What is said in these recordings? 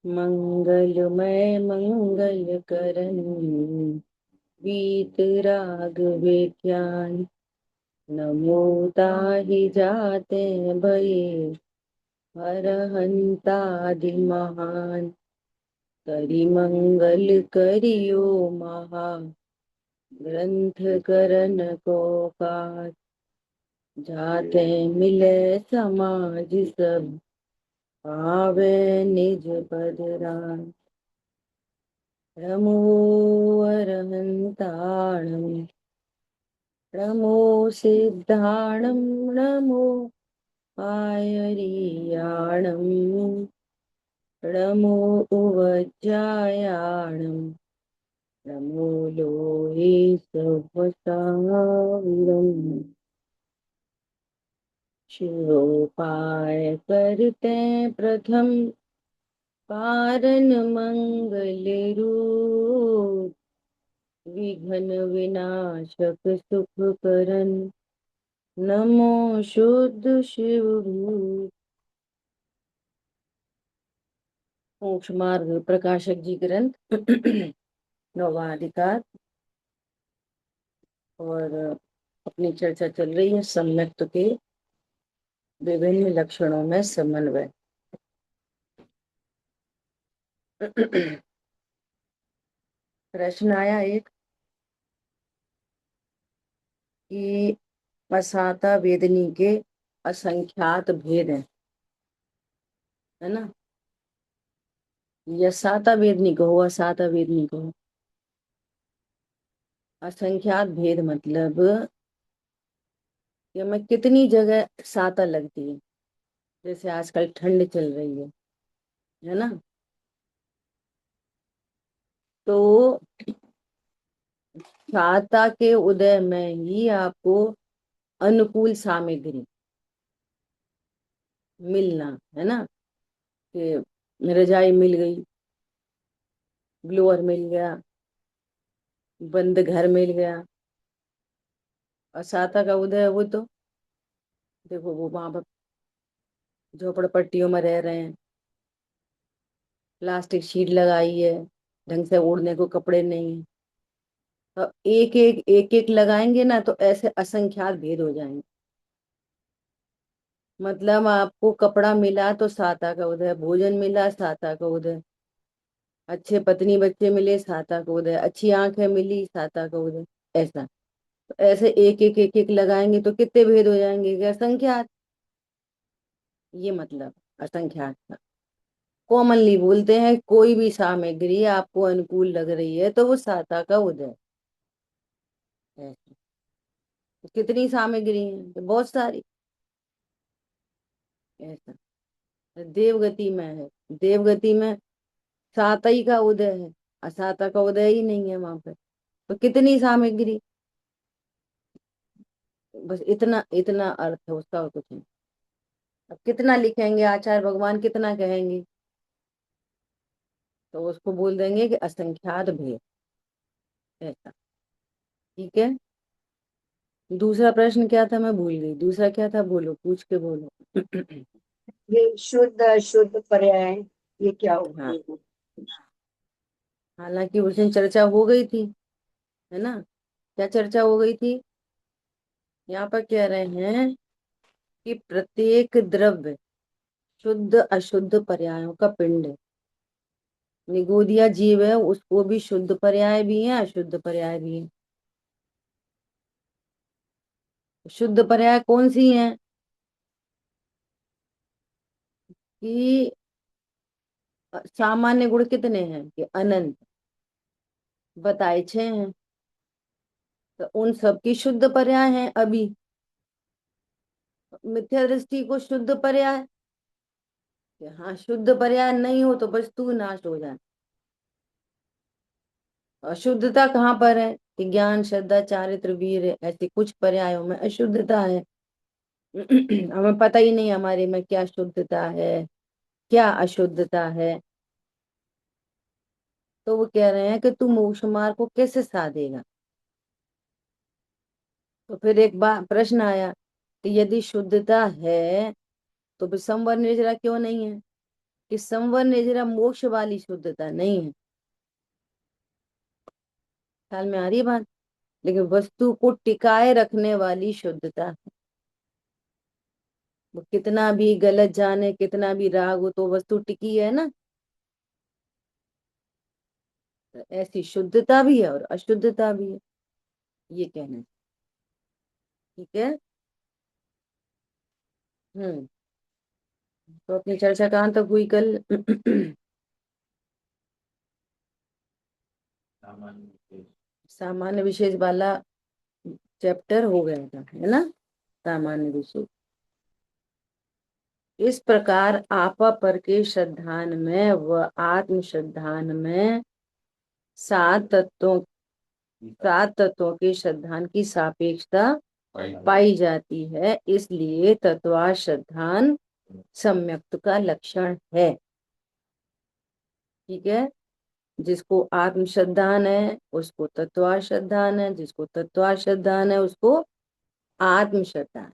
मंगलमय मंगल करन वीतराग विज्ञान। नमो ताहि जाते भये हरहंतादि महान। करि मंगल करियो महा ग्रंथ करन को काज। जाते मिले समाज सब पावे निज पद राज। नमो अरहंताणं नमो सिद्धाणं नमो पायरीयाणं नमो उवज्जायाणं नमो लोहे सहस्रांगं। शिरोपाय करते प्रथम कारण मंगल रूप। विघ्न विनाशक सुख करन नमो शुद्ध शिव रूप। मोक्ष मार्ग प्रकाशक जी ग्रंथ नौवां अधिकार। और अपनी चर्चा चल रही है सम्यक्त के विभिन्न लक्षणों में समन्वय। प्रश्न आया एक कि असाता वेदनी के असंख्यात भेद हैं, है ना। यसाता वेदनी कहो असाता वेदनी कहो। असंख्यात भेद मतलब कि हमें कितनी जगह साता लगती है। जैसे आजकल ठंड चल रही है ना। तो साता के उदय में ही आपको अनुकूल सामग्री मिलना, है ना। कि रजाई मिल गई, ब्लोअर मिल गया, बंद घर मिल गया। और साता का उदय वो तो देखो वो वहां पर झोपड़पट्टियों में रह रहे हैं, प्लास्टिक शीट लगाई है, ढंग से ओढ़ने को कपड़े नहीं है। तो एक एक लगाएंगे ना तो ऐसे असंख्यात भेद हो जाएंगे। मतलब आपको कपड़ा मिला तो साता का उदय, भोजन मिला साता का उदय, अच्छे पत्नी बच्चे मिले साता का उदय, अच्छी आंखें मिली साता का उदय। ऐसा तो ऐसे एक एक लगाएंगे तो कितने भेद हो जाएंगे कि असंख्यात। ये मतलब असंख्यात का कॉमनली बोलते हैं कोई भी सामग्री आपको अनुकूल लग रही है तो वो साता का उदय है। तो कितनी सामग्री है तो बहुत सारी। ऐसा देवगति में है, देवगति में सातई का उदय है, असाता का उदय ही नहीं है वहां पे। तो कितनी सामग्री, बस इतना इतना अर्थ है उसका और कुछ नहीं। अब कितना लिखेंगे, आचार्य भगवान कितना कहेंगे तो उसको बोल देंगे कि असंख्यात भेद। ऐसा ठीक है। दूसरा प्रश्न क्या था मैं भूल गई, दूसरा क्या था, बोलो पूछ के बोलो। ये शुद्ध अशुद्ध पर्याय ये क्या हाँ, होते हैं? हालांकि उस दिन चर्चा हो गई थी, है ना। क्या चर्चा हो गई थी, यहाँ पर कह रहे हैं कि प्रत्येक द्रव्य शुद्ध अशुद्ध पर्यायों का पिंड है। निगोदिया जीव है, उसको भी शुद्ध पर्याय भी है अशुद्ध पर्याय भी है। शुद्ध पर्याय कौन सी है कि सामान्य गुण कितने हैं कि अनंत, बताए 6 हैं। तो उन सब की शुद्ध पर्याय हैं अभी। मिथ्या दृष्टि को शुद्ध पर्याय कि हाँ शुद्ध पर्याय नहीं हो तो वस्तु नाश हो जाए। अशुद्धता कहाँ पर है कि ज्ञान श्रद्धा चारित्र वीर, ऐसे कुछ पर्यायों में अशुद्धता है। हमें पता ही नहीं हमारे में क्या शुद्धता है क्या अशुद्धता है। तो वो कह रहे हैं कि तू मोक्ष मार्ग को कैसे साधेगा। तो फिर एक बार प्रश्न आया कि यदि शुद्धता है तो फिर संवर निर्जरा क्यों नहीं है। कि संवर निर्जरा मोक्ष वाली शुद्धता नहीं है। ख्याल में आ रही है बात? लेकिन वस्तु को टिकाए रखने वाली शुद्धता है। वो कितना भी गलत जाने, कितना भी राग हो, तो वस्तु टिकी है ना। तो ऐसी शुद्धता भी है और अशुद्धता भी है, ये कहना है। ठीक है। हम्म। तो अपनी चर्चा कहाँ तक हुई कल? सामान्य विशेष वाला चैप्टर हो गया था, है ना। सामान्य विशेष। इस प्रकार आपा पर के श्रद्धान में व आत्म श्रद्धान में सात तत्वों सात तत्वों के श्रद्धान की सापेक्षता पाई जाती है, इसलिए तत्वा श्रद्धान सम्यक्त का लक्षण है। ठीक है। जिसको आत्म श्रद्धान है उसको तत्वा श्रद्धान है, जिसको तत्वा श्रद्धान है उसको आत्म श्रद्धान।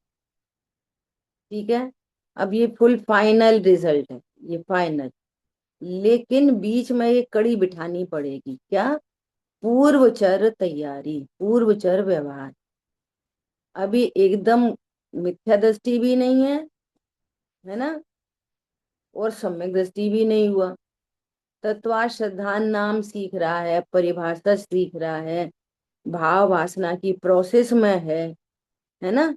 ठीक है। अब ये फुल फाइनल रिजल्ट है, ये फाइनल। लेकिन बीच में एक कड़ी बिठानी पड़ेगी, क्या? पूर्वचर तैयारी, पूर्वचर व्यवहार। अभी एकदम मिथ्या दृष्टि भी नहीं है ना, और सम्यक दृष्टि भी नहीं हुआ। तत्वा श्रद्धान नाम सीख रहा है, परिभाषा सीख रहा है, भाव वासना की प्रोसेस में है ना।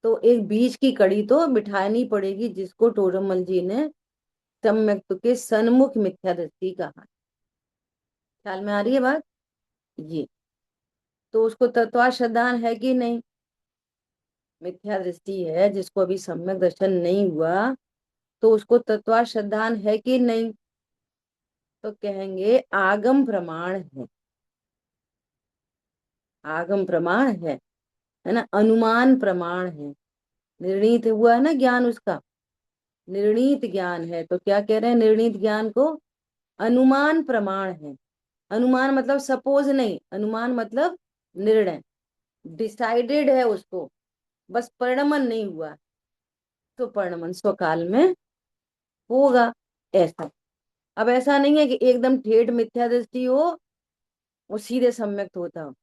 तो एक बीच की कड़ी तो बिठानी पड़ेगी, जिसको टोडरमल जी ने सम्यक्त के सन्मुख मिथ्या दृष्टि कहा। ख्याल में आ रही है बात? ये तो उसको तत्वा श्रद्धान है कि नहीं? मिथ्या दृष्टि है, जिसको अभी सम्यक दर्शन नहीं हुआ, तो उसको तत्वा श्रद्धान है कि नहीं? तो कहेंगे आगम प्रमाण है। आगम प्रमाण है ना, अनुमान प्रमाण है। निर्णीत हुआ है ना ज्ञान उसका, निर्णीत ज्ञान है। तो क्या कह रहे हैं? निर्णीत ज्ञान को अनुमान प्रमाण है। अनुमान मतलब सपोज नहीं, अनुमान मतलब निर्णय, डिसाइडेड है उसको, बस परिणमन नहीं हुआ। तो परिणमन स्वकाल में होगा, ऐसा। अब ऐसा नहीं है कि एकदम ठेठ मिथ्या दृष्टि हो वो सीधे सम्यक्त होता हो,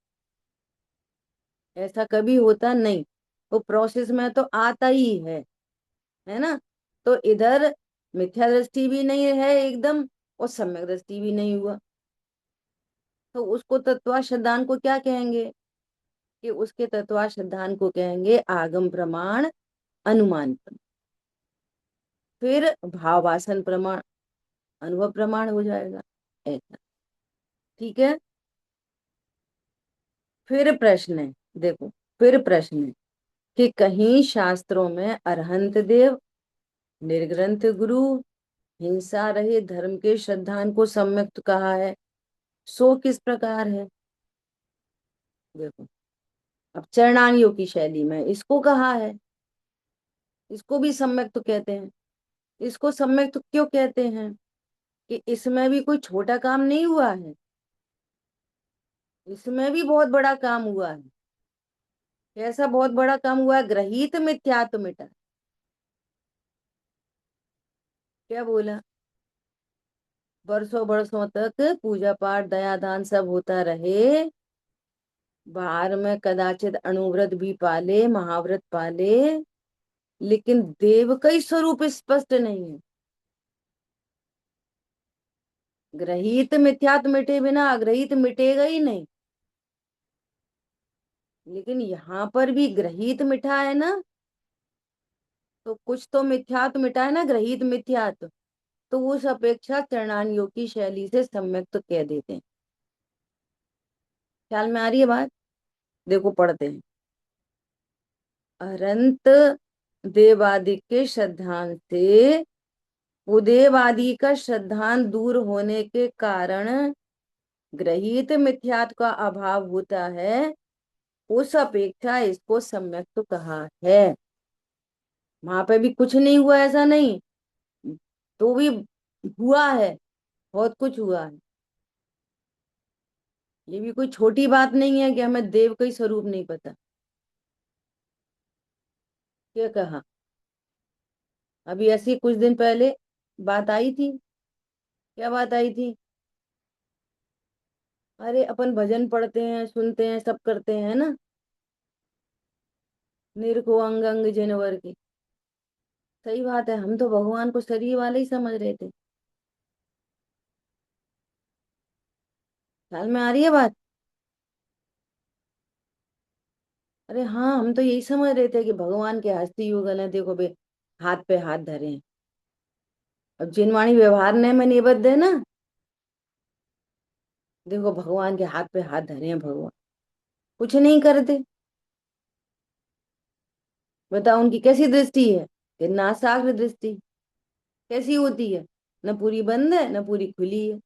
ऐसा कभी होता नहीं। वो प्रोसेस में तो आता ही है ना। तो इधर मिथ्या दृष्टि भी नहीं है एकदम, और सम्यक दृष्टि भी नहीं हुआ। तो उसको तत्वा श्रद्धान को क्या कहेंगे? कि उसके तत्वा श्रद्धान को कहेंगे आगम प्रमाण, अनुमान प्रमाण। फिर भावासन प्रमाण, अनुभव प्रमाण हो जाएगा, ऐसा। ठीक है। फिर प्रश्न है, देखो, फिर प्रश्न है कि कहीं शास्त्रों में अरहंत देव, निर्ग्रंथ गुरु, हिंसा रहे धर्म के श्रद्धान को सम्यक्त कहा है, सो किस प्रकार है? देखो, अब चरणानियों की शैली में इसको कहा है, इसको भी सम्यक्त कहते हैं। इसको सम्यक्त क्यों कहते हैं? कि इसमें भी कोई छोटा काम नहीं हुआ है, इसमें भी बहुत बड़ा काम हुआ है। कैसा बहुत बड़ा काम हुआ है? ग्रहित मिथ्यात्व मिटा। क्या बोला? बरसों बरसों तक पूजा पाठ दया दान सब होता रहे, बाहर में कदाचित अणुव्रत भी पाले, महाव्रत पाले, लेकिन देव का ही स्वरूप स्पष्ट नहीं है। ग्रहित मिथ्यात्व मिटे बिना अग्रहित मिटेगा ही नहीं। लेकिन यहाँ पर भी ग्रहित मिठा है ना, तो कुछ तो मिथ्यात्व मिटा है ना, ग्रहित मिथ्यात्व। तो उस अपेक्षा चरणानियों की शैली से सम्यक तो कह देते हैं। ख्याल में आ रही है बात? देखो पढ़ते हैं। अरंत देवादि के श्रद्धान से उदेवादि का श्रद्धान दूर होने के कारण ग्रहित मिथ्यात्व का अभाव होता है, उस अपेक्षा इसको सम्यक तो कहा है। वहां पे भी कुछ नहीं हुआ ऐसा नहीं, तो भी हुआ है, बहुत कुछ हुआ है। ये भी कोई छोटी बात नहीं है कि हमें देव का ही स्वरूप नहीं पता। क्या कहा? अभी ऐसे ही कुछ दिन पहले बात आई थी। क्या बात आई थी? अरे अपन भजन पढ़ते हैं, सुनते हैं, सब करते हैं ना। निरखो अंग अंग जिनवर की। सही बात है, हम तो भगवान को शरीर वाले ही समझ रहे थे। ख्याल में आ रही है बात? अरे हाँ, हम तो यही समझ रहे थे कि भगवान के हस्ती युगल है, देखो बे, हाथ पे हाथ धरे हैं। अब जिनवाणी व्यवहार ने में निबद्ध है ना। देखो भगवान के हाथ पे हाथ धरे हैं भगवान, कुछ नहीं करते। बताओ उनकी कैसी दृष्टि है? कि नासाग्र दृष्टि। कैसी होती है? न पूरी बंद है न पूरी खुली है।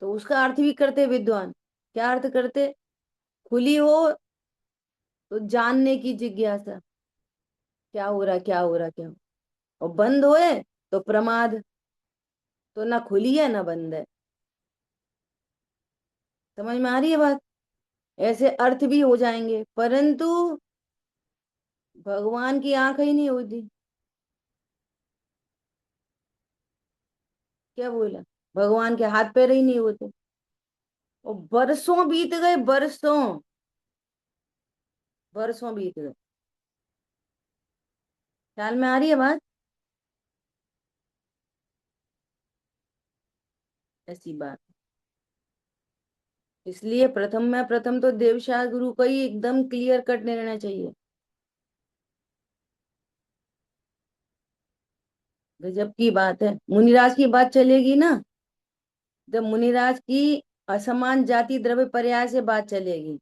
तो उसका अर्थ भी करते विद्वान। क्या अर्थ करते? खुली हो तो जानने की जिज्ञासा, क्या हो रहा, क्या हो रहा, क्या हो। और बंद होए तो प्रमाद। तो ना खुली है ना बंद है। समझ में आ रही है बात? ऐसे अर्थ भी हो जाएंगे, परंतु भगवान की आंख ही नहीं होती। क्या बोला? भगवान के हाथ पैर ही नहीं होते। और बरसों बीत गए, बरसों, बरसों बीत गए। ख्याल में आ रही है बात? ऐसी बात। इसलिए प्रथम में प्रथम तो देवशाह गुरु का ही एकदम क्लियर कट निर्णय चाहिए। गजब की बात है। मुनिराज की बात चलेगी ना, जब मुनिराज की असमान जाति द्रव्य पर्याय से बात चलेगी,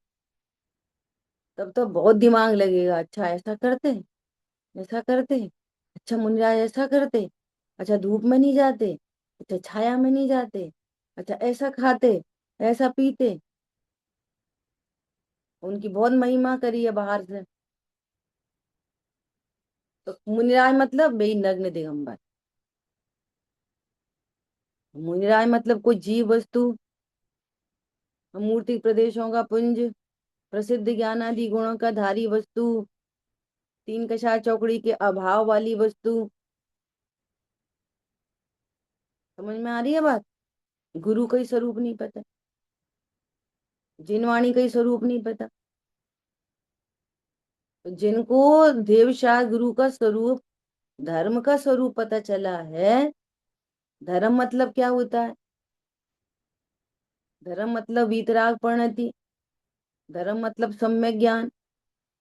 तब तो बहुत दिमाग लगेगा। अच्छा ऐसा करते, ऐसा करते। अच्छा मुनिराज ऐसा करते। अच्छा धूप में नहीं जाते। अच्छा छाया में नहीं जाते। अच्छा ऐसा खाते, ऐसा पीते। उनकी बहुत महिमा करी है बाहर से। तो मुनिराज मतलब बेई नग्न दिगंबर। मुनिराज मतलब कोई जीव वस्तु, मूर्ति प्रदेशों का पुंज, प्रसिद्ध ज्ञानादि गुणों का धारी वस्तु, तीन कछार चौकड़ी के अभाव वाली वस्तु। समझ में आ रही है बात? गुरु का ही स्वरूप नहीं पता, जिनवाणी का ही स्वरूप नहीं पता। तो जिनको देवशाह गुरु का स्वरूप, धर्म का स्वरूप पता चला है। धर्म मतलब क्या होता है? धर्म मतलब वीतराग परिणति। धर्म मतलब सम्यक ज्ञान।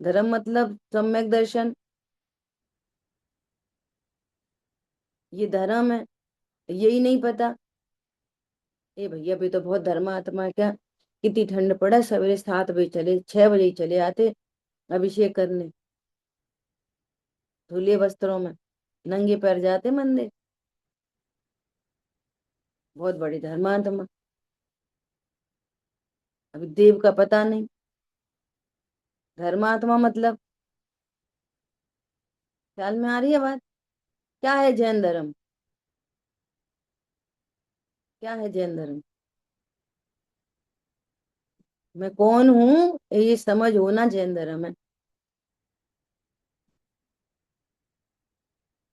धर्म मतलब सम्यक दर्शन। ये धर्म है। यही नहीं पता। ए भैया भी तो बहुत धर्मात्मा है क्या? कितनी ठंड पड़ा, सवेरे 7 बजे चले, 6 बजे ही चले आते अभिषेक करने, धुले वस्त्रों में, नंगे पैर जाते मंदिर। बहुत बड़ी धर्मात्मा। अभी देव का पता नहीं। धर्मात्मा मतलब, ख्याल में आ रही है बात? क्या है जैन धर्म? क्या है जैन धर्म? मैं कौन हूँ ये समझ होना जैन धर्म है।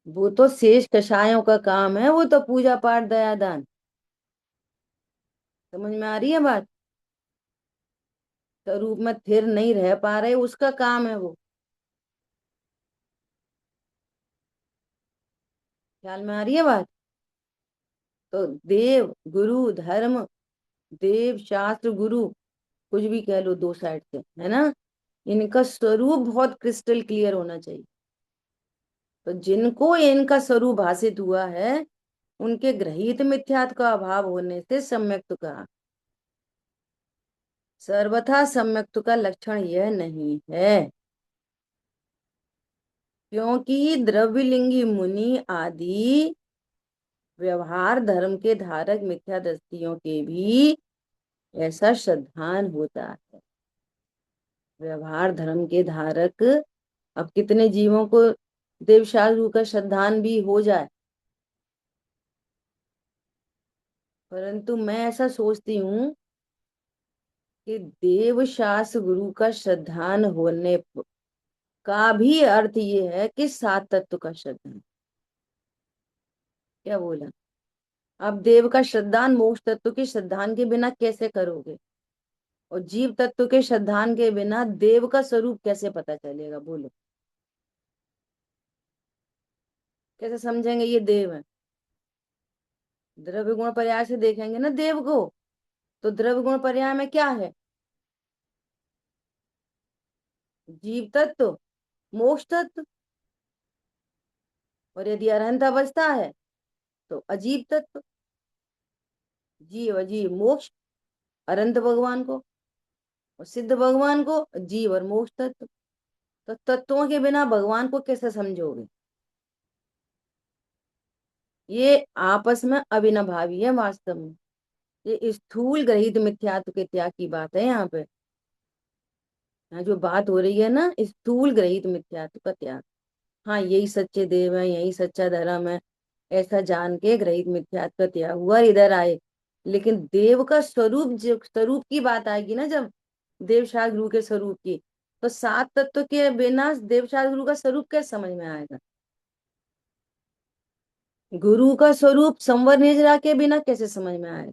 वो तो शेष कषायों का काम है, वो तो पूजा पाठ दया दान। समझ में आ रही है बात? स्वरूप में थिर नहीं रह पा रहे, उसका काम है वो। ख्याल में आ रही है बात? तो देव गुरु धर्म, देव शास्त्र गुरु, कुछ भी कह लो दो साइड से, है ना। इनका स्वरूप बहुत क्रिस्टल क्लियर होना चाहिए। तो जिनको इनका स्वरूप भाषित हुआ है, उनके ग्रहित मिथ्यात्व का अभाव होने से सम्यक्त्व कहा। सर्वथा सम्यक्त्व का लक्षण यह नहीं है, क्योंकि द्रव्यलिंगी मुनि आदि व्यवहार धर्म के धारक मिथ्या दृष्टियों के भी ऐसा श्रद्धान होता है। व्यवहार धर्म के धारक, अब कितने जीवों को देवशास्त्रु का श्रद्धान भी हो जाए, परंतु मैं ऐसा सोचती हूँ कि देव शास्त्र गुरु का श्रद्धान होने का भी अर्थ ये है कि सात तत्व का श्रद्धान। क्या बोला? अब देव का श्रद्धान मोक्ष तत्व की श्रद्धान के बिना कैसे करोगे? और जीव तत्व के श्रद्धान के बिना देव का स्वरूप कैसे पता चलेगा? बोलो, कैसे समझेंगे ये देव है? द्रव्य गुण पर्याय से देखेंगे ना देव को। तो द्रव्य गुण पर्याय में क्या है? जीव तत्व, मोक्ष तत्व। और यदि अरहंत अवस्था है तो अजीव तत्व। जीव अजीव मोक्ष, अनंत भगवान को और सिद्ध भगवान को, जीव और मोक्ष तत्व। तो तत्वों के बिना भगवान को कैसे समझोगे? ये आपस में अविनाभावी है वास्तव में। ये स्थूल ग्रहित मिथ्यात्व के त्याग की बात है यहाँ पे। यहाँ जो बात हो रही है ना, स्थूल ग्रहित मिथ्यात्व का त्याग। हाँ, यही सच्चे देव है, यही सच्चा धर्म है, ऐसा जान के ग्रहित मिथ्यात्व का त्याग हुआ, इधर आए। लेकिन देव का स्वरूप, जो स्वरूप की बात आएगी ना, जब देव शास्त्र गुरु के स्वरूप की, तो सात तत्व के बिना देव शास्त्र गुरु का स्वरूप कैसे समझ में आएगा? गुरु का स्वरूप संवर निजरा के बिना कैसे समझ में आएगा?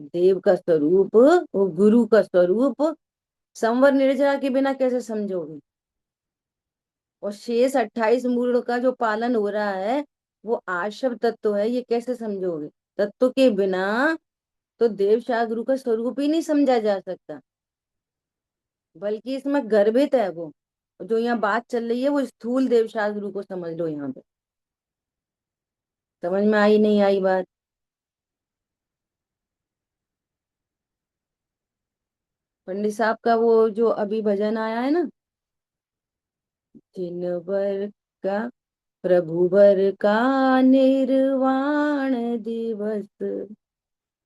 देव का स्वरूप, वो गुरु का स्वरूप संवर निर्जरा के बिना कैसे समझोगे? और शेष 28 मूल का जो पालन हो रहा है वो आश्रव तत्व है, ये कैसे समझोगे? तत्व के बिना तो देव शाह गुरु का स्वरूप ही नहीं समझा जा सकता। बल्कि इसमें गर्भित है वो, जो यहाँ बात चल रही है वो स्थूल देव शाह गुरु को समझ लो यहाँ पे। समझ में आई नहीं आई बात? पंडित साहब का वो जो अभी भजन आया है ना, जिन वर का प्रभु वर का निर्वाण दिवस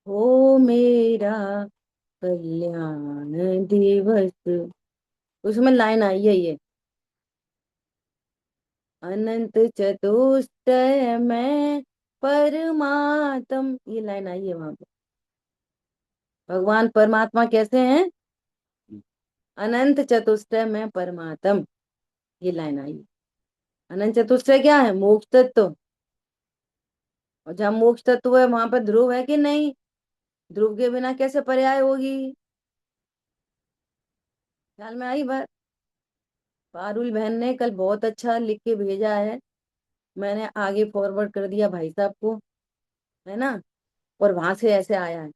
हो मेरा कल्याण दिवस, उसमें लाइन आई है ये, अनंत चतुष्टय में परमात्म, ये लाइन आई है वहां पे। भगवान परमात्मा कैसे हैं? अनंत चतुष्टय में परमात्म, ये लाइन आई है। अनंत चतुष्टय क्या है? मोक्ष तत्व। और जहाँ मोक्ष तत्व है वहां पर ध्रुव है कि नहीं? ध्रुव के बिना कैसे पर्याय होगी? ख्याल में आई बात? पारुल बहन ने कल बहुत अच्छा लिख के भेजा है, मैंने आगे फॉरवर्ड कर दिया भाई साहब को, है ना? और वहां से ऐसे आया है।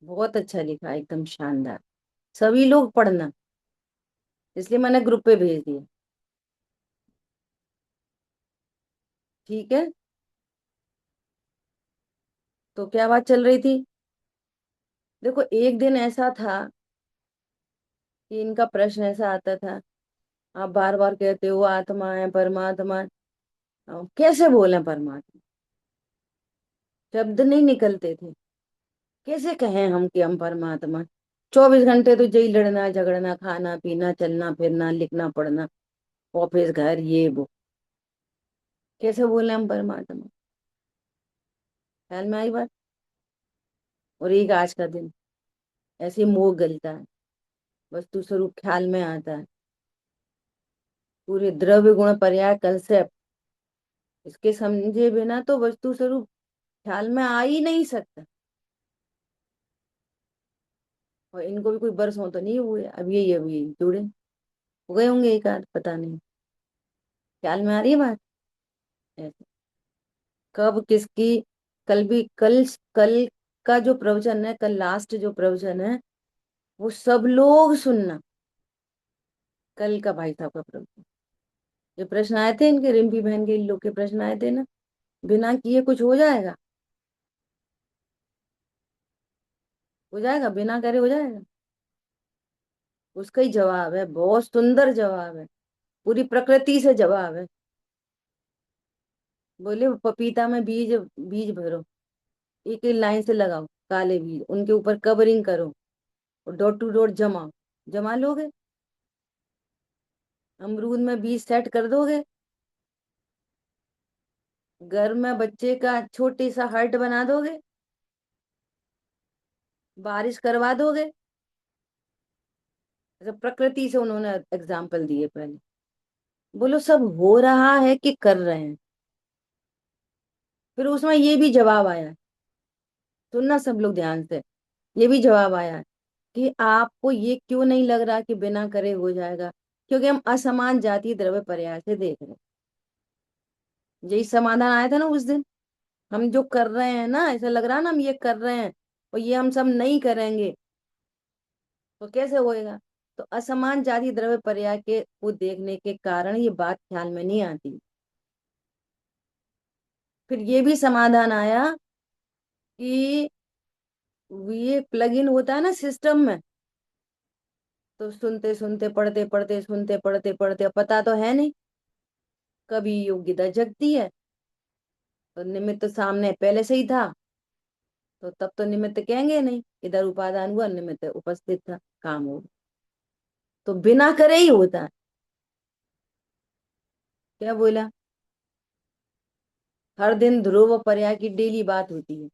बहुत अच्छा लिखा, एकदम शानदार। सभी लोग पढ़ना, इसलिए मैंने ग्रुप पे भेज दिया। ठीक है, तो क्या बात चल रही थी? देखो, एक दिन ऐसा था कि इनका प्रश्न ऐसा आता था, आप बार बार कहते हो आत्मा है परमात्मा है। कैसे बोले परमात्मा? शब्द नहीं निकलते थे। कैसे कहें हम कि हम परमात्मा? 24 घंटे तो यही लड़ना झगड़ना, खाना पीना, चलना फिरना, लिखना पढ़ना, ऑफिस घर ये वो। कैसे बोले हम परमात्मा? ख्याल में आई बात? और एक आज का दिन ऐसे ही मोह गलता है, वस्तु स्वरूप ख्याल में आता है। पूरे द्रव्य गुण पर्याय कंसेप्ट, इसके समझे बिना तो वस्तु स्वरूप ख्याल में आ ही नहीं सकता। और इनको भी कोई बरसों तो नहीं हुए, अभी जुड़े, हो गए होंगे एक आध, पता नहीं। ख्याल में आ रही है बात? ऐसे कब किसकी, कल भी, कल कल का जो प्रवचन है, कल लास्ट जो प्रवचन है, वो सब लोग सुनना। कल का भाई साहब का प्रवचन, जो प्रश्न आए थे इनके, रिम्पी बहन के, इन लोग के प्रश्न आए थे ना, बिना किए कुछ हो जाएगा? हो जाएगा? बिना करे हो जाएगा? उसका ही जवाब है, बहुत सुंदर जवाब है, पूरी प्रकृति से जवाब है। बोले पपीता में बीज, बीज भरो, एक एक लाइन से लगाओ, काले बीज, उनके ऊपर कवरिंग करो और डॉट टू डॉट जमाओ, जमा लोगे? अमरूद में बीज सेट कर दोगे? घर में बच्चे का छोटी सा हर्ट बना दोगे? बारिश करवा दोगे? अच्छा, प्रकृति से उन्होंने एग्जाम्पल दिए पहले। बोलो सब हो रहा है कि कर रहे हैं? फिर उसमें ये भी जवाब आया, सुनना सब लोग ध्यान से, ये भी जवाब आया कि आपको ये क्यों नहीं लग रहा कि बिना करे हो जाएगा? क्योंकि हम असमान जाति द्रव्य पर्याय से देख रहे हैं। यही समाधान आया था ना उस दिन। हम जो कर रहे हैं ना, ऐसा लग रहा है ना हम ये कर रहे हैं, और ये हम सब नहीं करेंगे, तो कैसे होएगा? तो असमान जाति द्रव्य पर्याय के को देखने के कारण ये बात ख्याल में नहीं आती। फिर ये भी समाधान आया कि ये प्लग इन होता है ना सिस्टम में, तो सुनते सुनते पढ़ते पढ़ते सुनते पढ़ते पढ़ते, अब पता तो है नहीं, कभी योग्यता जगती है, तो निमित्त सामने पहले से ही था, तो तब तो निमित्त कहेंगे नहीं, इधर उपादान हुआ, निमित्त उपस्थित था, काम हो गया। तो बिना करे ही होता है। क्या बोला? हर दिन ध्रुव और पर्याय की डेली बात होती है।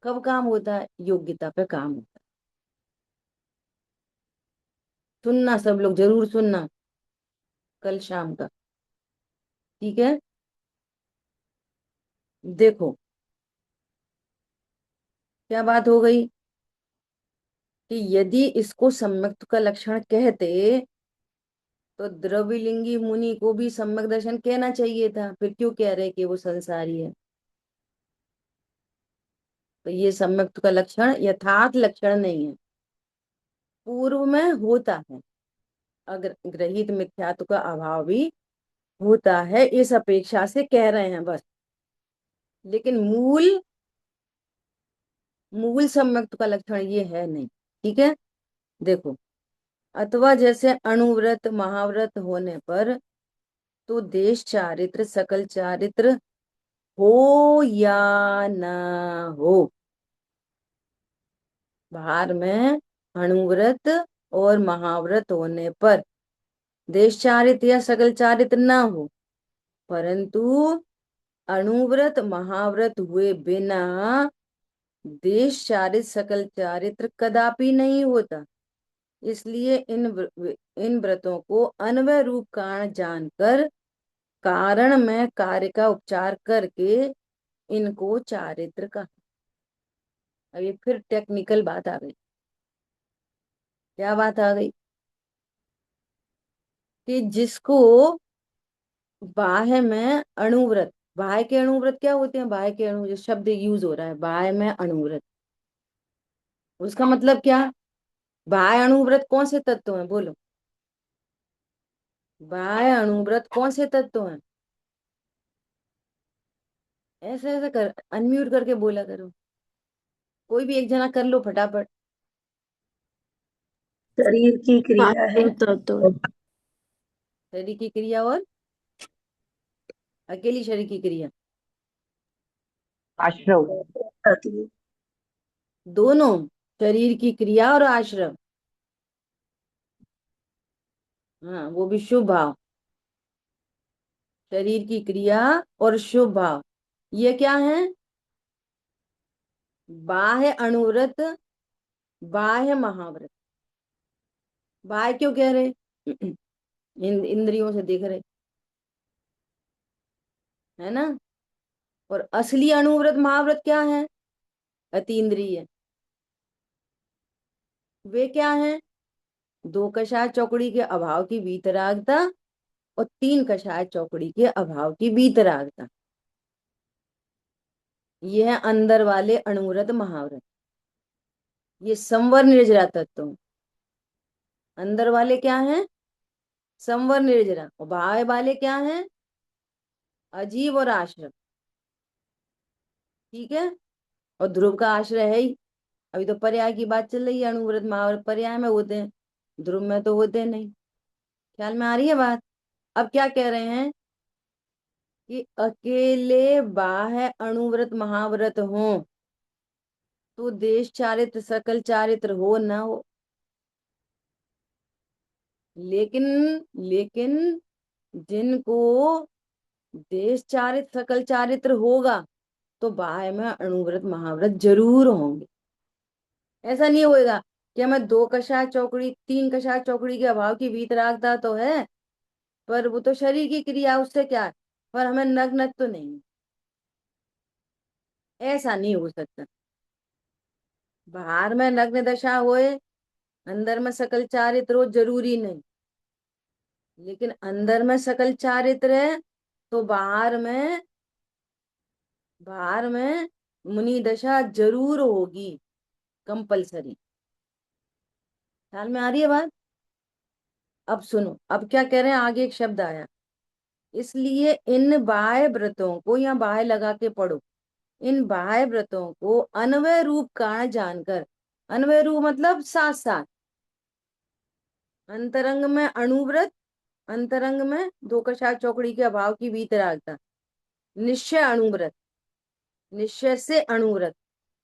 कब काम होता है? योग्यता पे काम होता है। सुनना सब लोग, जरूर सुनना, कल शाम का। ठीक है? देखो क्या बात हो गई कि यदि इसको सम्यक्त का लक्षण कहते तो द्रविलिंगी मुनि को भी सम्यक दर्शन कहना चाहिए था, फिर क्यों कह रहे कि वो संसारी है? तो ये सम्यक्त का लक्षण यथार्थ लक्षण नहीं है, पूर्व में होता है, अगर ग्रहित मिथ्यात्व का अभाव भी होता है, इस अपेक्षा से कह रहे हैं बस। लेकिन मूल मूल सम्यक्त का लक्षण ये है नहीं। ठीक है? देखो, अथवा जैसे अणुव्रत महाव्रत होने पर तो देश चारित्र सकल चारित्र हो या ना हो, बाहर में अणुव्रत और महाव्रत होने पर देश चारित्र या सकल चारित्र ना हो, परंतु अणुव्रत महाव्रत हुए बिना देश चारित्र सकल चारित्र कदापि नहीं होता। इसलिए इन व्रतों को अन्वय रूप कारण जानकर कारण में कार्य का उपचार करके इनको चारित्र का। अब ये फिर टेक्निकल बात आ गई। क्या बात आ गई? कि जिसको बाह्य में अणुव्रत, बाह्य के अणुव्रत क्या होते हैं? बाह्य के अणु, जो शब्द यूज हो रहा है बाह्य में अणुव्रत, उसका मतलब क्या? बाह्य अणुव्रत कौन से तत्व हैं? बोलो, बाह्य अणुव्रत कौन से तत्व हैं? ऐसे ऐसे कर, अनम्यूट करके बोला करो, कोई भी एक जना कर लो फटाफट। शरीर की क्रिया है। पांचों तत्व। शरीर की क्रिया और अकेली शरीर की क्रिया? आश्रव। दोनों, शरीर की क्रिया और आश्रम। हाँ, वो भी शुभ भाव, शरीर की क्रिया और शुभ भाव, ये क्या है? बाह्य अणुव्रत, बाह्य महाव्रत। बाह्य क्यों कह रहे? इंद्रियों से देख रहे, है ना? और असली अणुव्रत महाव्रत क्या है? अतीन्द्रिय। वे क्या है? दो कषाय चौकड़ी के अभाव की वीतरागता और तीन कषाय चौकड़ी के अभाव की वीतरागता, ये है अंदर वाले अणुव्रत महाव्रत। ये संवर निर्जरा तत्व। अंदर वाले क्या हैं? संवर निर्जरा, और बाह्य वाले क्या हैं? अजीव और आश्रम। ठीक है? और ध्रुव का आश्रय है ही। अभी तो पर्याय की बात चल रही है, अणुव्रत महाव्रत पर्याय में होते हैं, ध्रुव में तो होते नहीं। ख्याल में आ रही है बात? अब क्या कह रहे हैं कि अकेले बाह्य अणुव्रत महाव्रत हो तो देश चारित्र सकल चारित्र हो ना हो, लेकिन लेकिन जिनको देश चारित्र सकल चारित्र होगा तो बाह्य में अणुव्रत महाव्रत जरूर होंगे। ऐसा नहीं होएगा क्या मैं दो कषाय चौकड़ी तीन कषाय चौकड़ी के अभाव की वीतरागता तो है, पर वो तो शरीर की क्रिया, उससे क्या है, पर हमें नग्न तो नहीं, ऐसा नहीं हो सकता। बाहर में नग्न दशा होए, अंदर में सकल चारित्र हो, जरूरी नहीं। लेकिन अंदर में सकल चारित्र है तो बाहर में मुनि दशा जरूर होगी, कंपलसरी। ख्याल में आ रही है बात? अब सुनो, अब क्या कह रहे हैं, आगे एक शब्द आया, इसलिए इन बाह्य व्रतों को, या बाह्य लगा के पढ़ो, इन बाह्य व्रतों को अन्वय रूप कारण जानकर, अन्वय रूप मतलब साथ साथ, अंतरंग में अणुव्रत, अंतरंग में दो कषाय चौकड़ी के अभाव की वीतरागता, निश्चय अणुव्रत, निश्चय से अणुव्रत,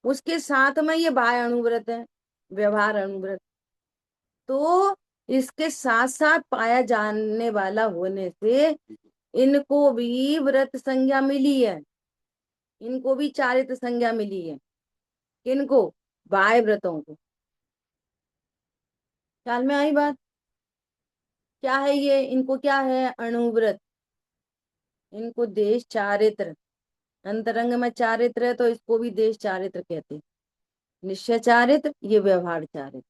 उसके साथ में ये बाह्य अणुव्रत है, व्यवहार अणुव्रत, तो इसके साथ साथ पाया जाने वाला होने से इनको भी व्रत संज्ञा मिली है, इनको भी चारित्र संज्ञा मिली है। किनको? बाह्य व्रतों को। ख्याल में आई बात? क्या है ये, इनको क्या है, अणुव्रत, इनको देश चारित्र, अंतरंग में चारित्र है तो इसको भी देश चारित्र कहते हैं। निश्चय चारित्र, ये व्यवहार चारित्र,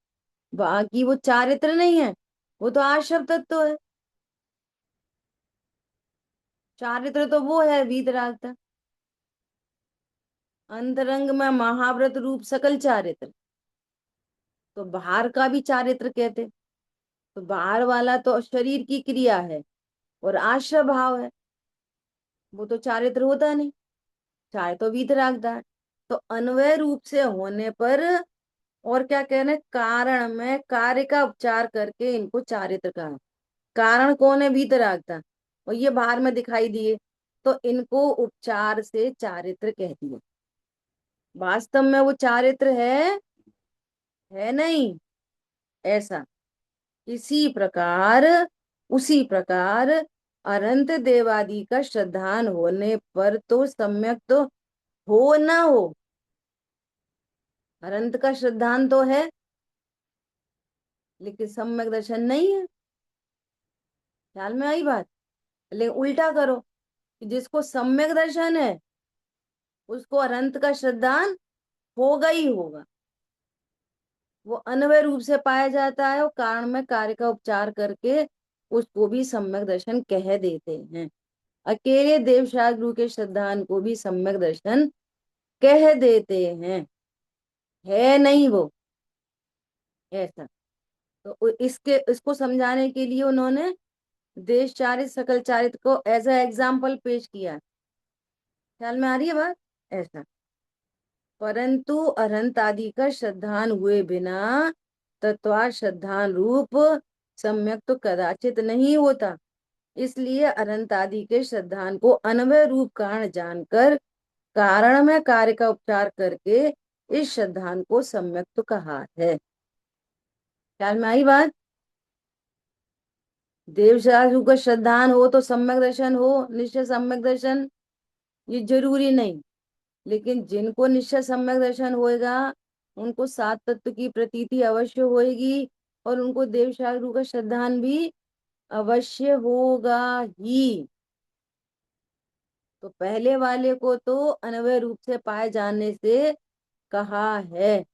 बाकी वो चारित्र नहीं है, वो तो आश्रव तत्व है। चारित्र तो वो है वीतरागता, अंतरंग में महाव्रत रूप सकल चारित्र, तो बाहर का भी चारित्र कहते। तो बाहर वाला तो शरीर की क्रिया है और आश्रय भाव है, वो तो चारित्र होता नहीं, चाहे तो वीतरागता है। तो अन्वय रूप से होने पर, और क्या कह रहे हैं, कारण में कार्य का उपचार करके इनको चारित्र कहा। कारण कौन है? वीतरागता, और ये बाहर में दिखाई दिए, तो इनको उपचार से चारित्र कह दिया। वास्तव में वो चारित्र है नहीं, ऐसा। इसी प्रकार, उसी प्रकार अनंत देवादि का श्रद्धान होने पर तो सम्यक तो हो ना हो, अनंत का श्रद्धान तो है लेकिन सम्यक दर्शन नहीं है। ख्याल में आई बात? लेकिन उल्टा करो, कि जिसको सम्यक दर्शन है उसको अनंत का श्रद्धान होगा ही होगा, वो अन्वय रूप से पाया जाता है और कारण में कार्य का उपचार करके उसको भी सम्यक दर्शन कह देते हैं। अकेले देवशास्त्रु के श्रद्धान को भी सम्यक दर्शन कह देते हैं, है नहीं वो, ऐसा। तो इसके इसको समझाने के लिए उन्होंने देश चारित्र सकल चारित्र को एज ए एग्जाम्पल पेश किया। ख्याल में आ रही है बात? ऐसा। परंतु अरहंत आदि का श्रद्धान हुए बिना तत्वा श्रद्धान रूप सम्यक तो कदाचित नहीं होता। इसलिए अनंत आदि के श्रद्धान को अन्वय रूप कारण जानकर कारण में कार्य का उपचार करके इस श्रद्धान को सम्यक तो कहा है। ख्याल में आई बात? देव साधु का श्रद्धान हो तो सम्यक दर्शन हो, निश्चय सम्यक दर्शन, ये जरूरी नहीं। लेकिन जिनको निश्चय सम्यक दर्शन होएगा उनको सात तत्व की प्रतीति अवश्य होएगी, और उनको देव साधु का श्रद्धान भी अवश्य होगा ही। तो पहले वाले को तो अन्वय रूप से पाए जाने से कहा है,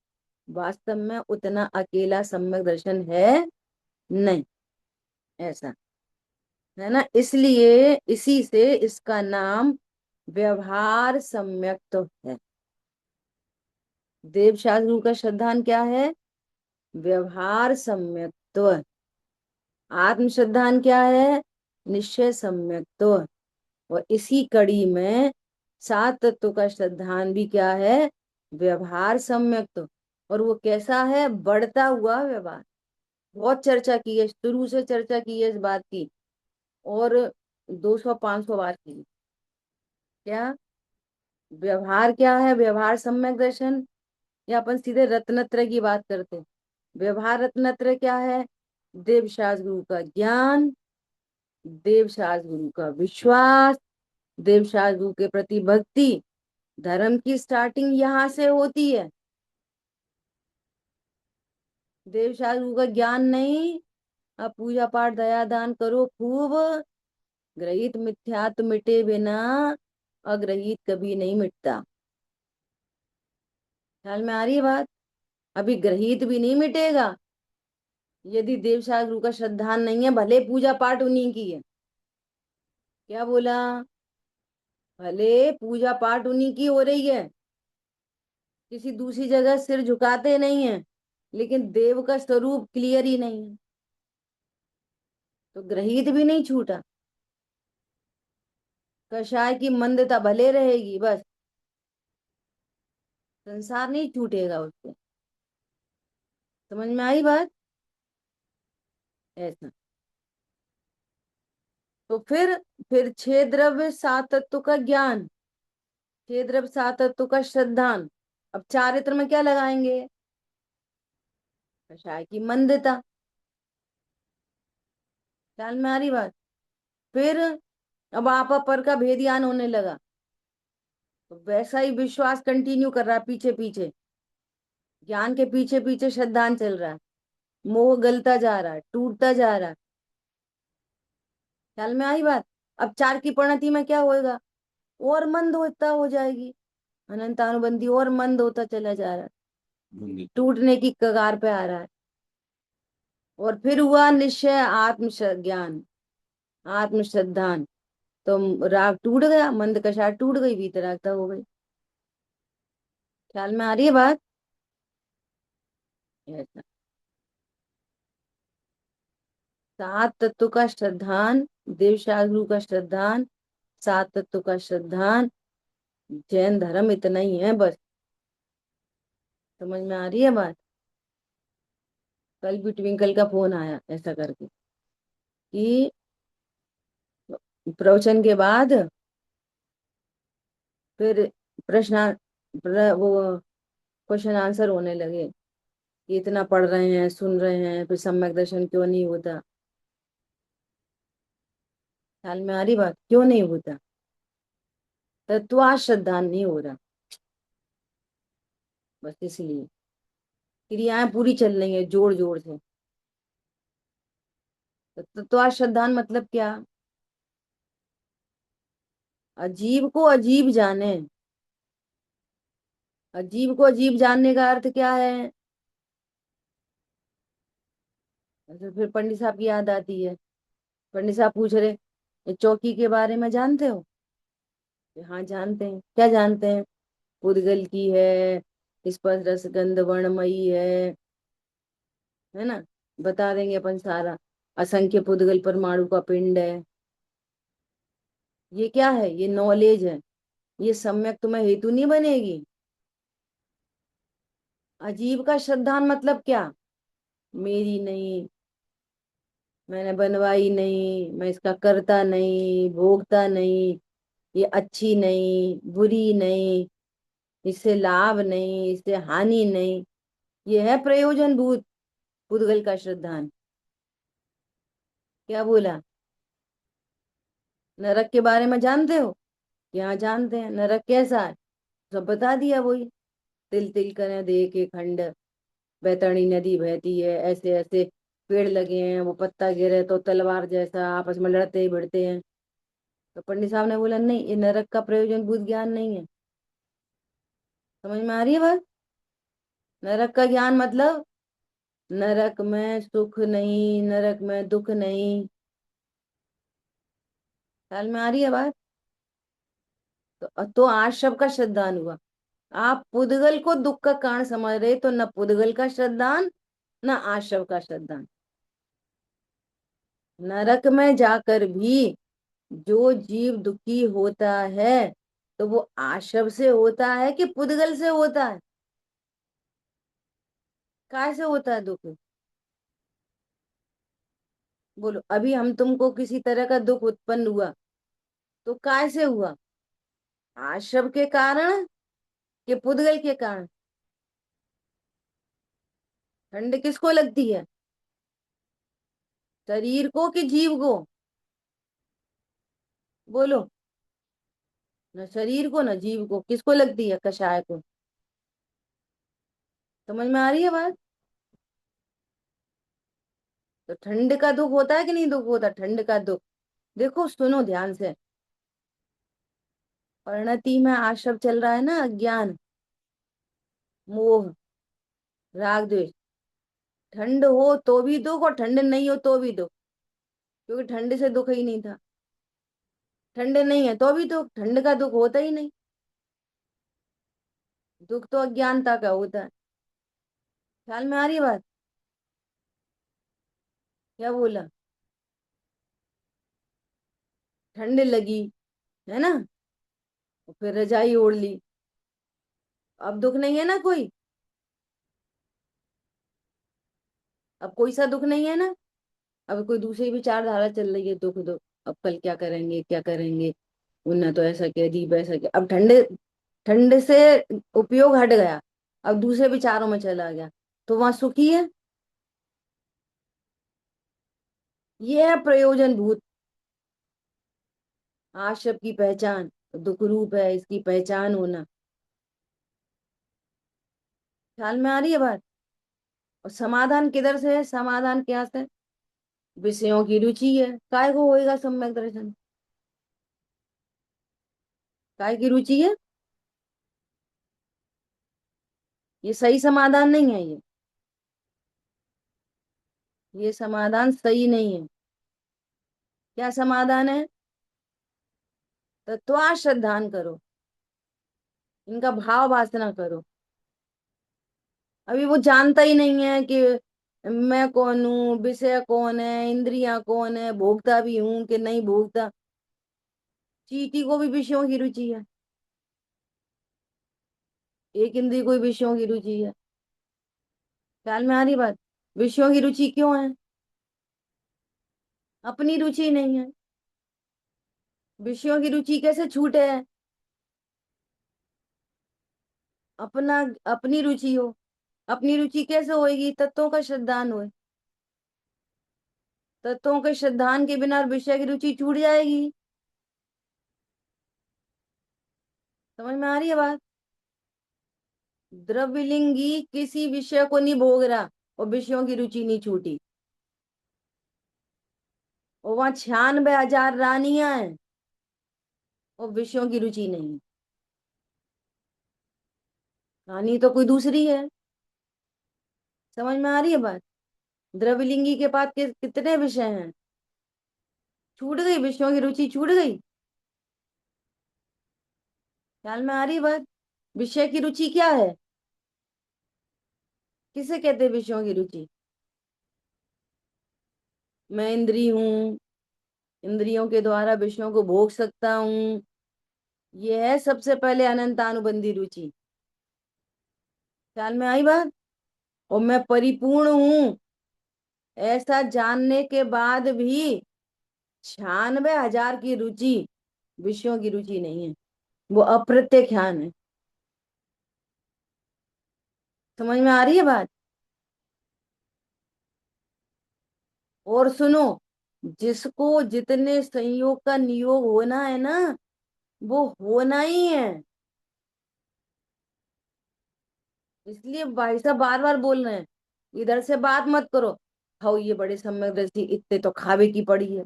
वास्तव में उतना अकेला सम्यक दर्शन है नहीं, ऐसा है ना। इसलिए इसी से इसका नाम व्यवहार सम्यक तो है। देव शास्त्रु का श्रद्धान क्या है? व्यवहार सम्यक तो। आत्म श्रद्धान क्या है? निश्चय सम्यक तो। और इसी कड़ी में सात तत्व का श्रद्धान भी क्या है? व्यवहार सम्यक तो। और वो कैसा है? बढ़ता हुआ व्यवहार। बहुत चर्चा की है, शुरू से चर्चा की है इस बात की, और 200-500 बार की। क्या व्यवहार क्या है? व्यवहार सम्यक दर्शन, या अपन सीधे रत्नत्रय की बात करते हैं। व्यवहार रत्नत्रय क्या है? देवशास्त्र गुरु का ज्ञान, देवशास्त्र गुरु का विश्वास, देवशास्त्र गुरु के प्रति भक्ति। धर्म की स्टार्टिंग यहाँ से होती है। देव शास्त्र का ज्ञान नहीं। अब पूजा पाठ दया दान करो खूब। ग्रहित मिथ्यात्व मिटे बिना अग्रहित कभी नहीं मिटता। ख्याल में आ रही है बात? अभी ग्रहित भी नहीं मिटेगा यदि देव शास्त्र का श्रद्धान नहीं है, भले पूजा पाठ उन्हीं की है। क्या बोला? भले पूजा पाठ उन्हीं की हो रही है, किसी दूसरी जगह सिर झुकाते नहीं है, लेकिन देव का स्वरूप क्लियर ही नहीं है, तो ग्रहित भी नहीं छूटा। कषाय की मंदता भले रहेगी, बस संसार नहीं छूटेगा उससे। समझ में आई बात? ऐसा। तो फिर छह द्रव्य सात तत्व का ज्ञान, छह द्रव्य सात तत्व का श्रद्धान। अब चारित्र में क्या लगाएंगे? कषाय की मंदता। ख्याल में आ रही बात? फिर अब आपा पर का भेद ज्ञान होने लगा, तो वैसा ही विश्वास कंटिन्यू कर रहा है पीछे पीछे, ज्ञान के पीछे पीछे श्रद्धान चल रहा है। मोह गलता जा रहा है, टूटता जा रहा है। ख्याल में आई बात? अब चार की परिणति में क्या होएगा? और मंद होता हो जाएगी, अनंत अनुबंधी और मंद होता चला जा रहा है, टूटने की कगार पे आ रहा है। और फिर हुआ निश्चय आत्म ज्ञान, आत्म श्रद्धान। तो राग टूट गया, मंद कषाय टूट गई, वीतरागता हो गई। ख्याल में आ रही है बात? ऐसा। सात तत्व का श्रद्धान, देव शास्त्रु का श्रद्धान, सात तत्व का श्रद्धान, जैन धर्म इतना ही है बस। समझ में आ रही है बात? कल भी ट्विंकल का फोन आया ऐसा करके कि प्रवचन के बाद फिर प्रश्न वो क्वेश्चन आंसर होने लगे कि इतना पढ़ रहे हैं, सुन रहे हैं, फिर सम्यक दर्शन क्यों नहीं होता। ख्याल में आ रही बात? क्यों नहीं होता? तत्व श्रद्धान नहीं हो रहा, बस इसलिए। क्रियाएं पूरी चल रही है जोर जोर से। तो तत्व श्रद्धान मतलब क्या? अजीब को अजीब जाने। अजीब को अजीब जानने का अर्थ क्या है? तो फिर पंडित साहब की याद आती है। पंडित साहब पूछ रहे, "ये चौकी के बारे में जानते हो?" हाँ जानते हैं। क्या जानते हैं? पुद्गल की है, स्पर्श रस गंध वर्णमयी है ना? बता देंगे अपन सारा। असंख्य पुद्गल परमाणु का पिंड है। ये क्या है? ये नॉलेज है। ये सम्यक तुम्हें हेतु नहीं बनेगी। अजीब का श्रद्धान मतलब क्या? मेरी नहीं, मैंने बनवाई नहीं, मैं इसका करता नहीं, भोगता नहीं, ये अच्छी नहीं, बुरी नहीं, इससे लाभ नहीं, इससे हानि नहीं। ये है प्रयोजन भूत पुद्गल का श्रद्धान। क्या बोला? नरक के बारे में जानते हो? यहाँ जानते हैं। नरक कैसा है सब बता दिया वही। तिल तिल करें देह के खंड, बैतरणी नदी बहती है, ऐसे ऐसे पेड़ लगे हैं, वो पत्ता गिरे तो तलवार जैसा आपस में लड़ते ही भिड़ते हैं। तो पंडित साहब ने बोला नहीं, ये नरक का प्रयोजन भूत ज्ञान नहीं है। समझ में आ रही है बात? नरक का ज्ञान मतलब नरक में सुख नहीं, नरक में दुख नहीं। ख्याल में आ रही है बात? तो आश्रव का श्रद्धान हुआ। आप पुद्गल को दुख का कारण समझ रहे, तो न पुद्गल का श्रद्धान, न आश्रव का श्रद्धान। नरक में जाकर भी जो जीव दुखी होता है, तो वो आश्रव से होता है कि पुद्गल से होता है? काय से होता है दुख? बोलो। अभी हम तुमको किसी तरह का दुख उत्पन्न हुआ, तो काय से हुआ? आश्रव के कारण कि पुद्गल के कारण? ठंड किसको लगती है? शरीर को कि जीव को? बोलो। न शरीर को न जीव को, किसको लगती है? कषाय को। समझ में आ रही है बात? तो ठंड का दुख होता है कि नहीं दुख होता, ठंड का दुख। देखो सुनो ध्यान से, परिणति में आज शब्द चल रहा है ना, अज्ञान, मोह, राग द्वेष। ठंड हो तो भी दुख और ठंड नहीं हो तो भी दुख, क्योंकि ठंड से दुख ही नहीं था। ठंड नहीं है तो भी दुख, ठंड का दुख होता ही नहीं। दुख तो अज्ञानता का होता है। ख्याल में आ रही है बात? क्या बोला? ठंड लगी, है ना, और फिर रजाई ओढ़ ली, अब दुख नहीं है ना कोई, अब कोई सा दुख नहीं है ना। अब कोई दूसरी विचारधारा चल रही है, दुख दुख, अब कल क्या करेंगे क्या करेंगे, उन्होंने तो ऐसा किया, दीप ऐसा किया। अब ठंडे, ठंडे से उपयोग हट गया, अब दूसरे विचारों में चला गया, तो वहां सुखी है। ये है प्रयोजन भूत आशय की पहचान, दुख रूप है इसकी पहचान होना। ख्याल में आ रही है बात? और समाधान किधर से है, समाधान क्या से? विषयों की रुचि है। काय को होएगा सम्यक दर्शन? काय की रुचि है? ये सही समाधान नहीं है, ये समाधान सही नहीं है। क्या समाधान है? तत्वा श्रद्धान करो, इनका भाव वासना करो। अभी वो जानता ही नहीं है कि मैं कौन हूँ, विषय कौन है, इंद्रियां कौन है, भोगता भी हूं कि नहीं भोगता। चींटी को भी विषयों की रुचि है, एक इंद्रिय को भी विषयों की रुचि है। ख्याल में आ रही बात? विषयों की रुचि क्यों है? अपनी रुचि नहीं है। विषयों की रुचि कैसे छूटे है? अपना, अपनी रुचि हो। अपनी रुचि कैसे होएगी? तत्वों का श्रद्धान हो, तत्वों के श्रद्धान के बिना विषय की रुचि छूट जाएगी। समझ में आ रही है बात? द्रव्यलिंगी किसी विषय को नहीं भोग रहा और विषयों की रुचि नहीं छूटी, और वहां 96,000 रानियां हैं और विषयों की रुचि नहीं। रानी तो कोई दूसरी है। समझ में आ रही है बात? द्रव्यलिंगी के पास कितने विषय हैं? छूट गई, विषयों की रुचि छूट गई। ख्याल में आ रही है बात? विषय की रुचि क्या है? किसे कहते हैं विषयों की रुचि? मैं इंद्री हूँ, इंद्रियों के द्वारा विषयों को भोग सकता हूँ, यह है सबसे पहले अनंतानुबंधी रुचि। ख्याल में आई बात? और मैं परिपूर्ण हूं, ऐसा जानने के बाद भी 96,000 की रुचि विषयों की रुचि नहीं है, वो अप्रत्यख्यान है। समझ में आ रही है बात? और सुनो, जिसको जितने संयोग का नियोग होना है ना, वो होना ही है। इसलिए भाई साहब बार बार बोल रहे हैं, इधर से बात मत करो, खाओ ये बड़े सम्यक, इतने तो खावे की पड़ी है।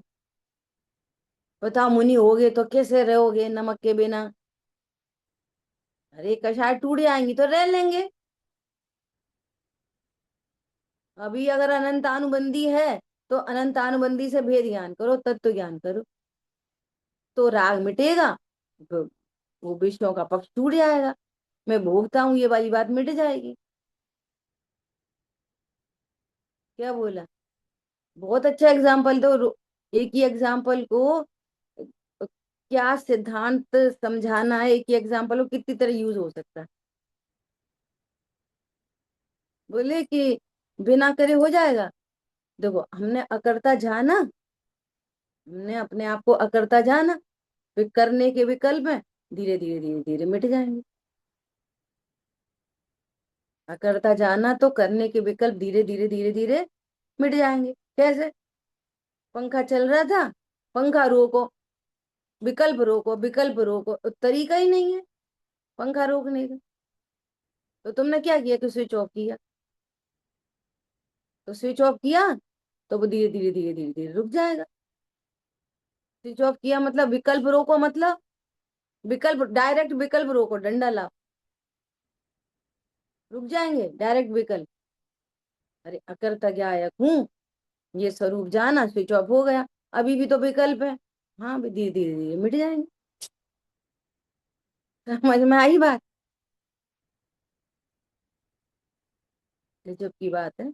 बताओ मुनि होगे तो कैसे रहोगे नमक के बिना? अरे कषाय टूट जाएंगी तो रह लेंगे। अभी अगर अनंतानुबंधी है तो अनंतानुबंधी से भेद ज्ञान करो, तत्व ज्ञान करो, तो राग मिटेगा, तो वो विषयों का पक्ष टूट जाएगा, मैं भोगता हूँ ये वाली बात मिट जाएगी। क्या बोला? बहुत अच्छा एग्जाम्पल दो, एक ही एग्जाम्पल को क्या सिद्धांत समझाना है, एक ही एग्जाम्पल को कितनी तरह यूज हो सकता है। बोले कि बिना करे हो जाएगा। देखो हमने अकर्ता जाना, हमने अपने आप को अकर्ता जाना, फिर करने के विकल्प में धीरे धीरे धीरे धीरे मिट जाएंगे। अकर्ता जाना तो करने के विकल्प धीरे धीरे धीरे धीरे मिट जाएंगे। कैसे? पंखा चल रहा था, पंखा रोको, विकल्प रोको, विकल्प रोको, तो तरीका ही नहीं है पंखा रोकने का। तो तुमने क्या किया कि स्विच ऑफ किया, तो स्विच ऑफ किया, तो वो धीरे धीरे धीरे धीरे धीरे रुक जाएगा। स्विच ऑफ किया मतलब विकल्प रोको, मतलब विकल्प, डायरेक्ट विकल्प रोको, डंडा लाओ, रुक जाएंगे डायरेक्ट विकल्प। अरे अकर्ता ज्ञायक हूँ, ये स्वरूप जाना, स्विच ऑफ हो गया, अभी भी तो विकल्प है। हाँ भी धीरे धीरे धीरे मिट जाएंगे। समझ में आई बात? गजब की बात है।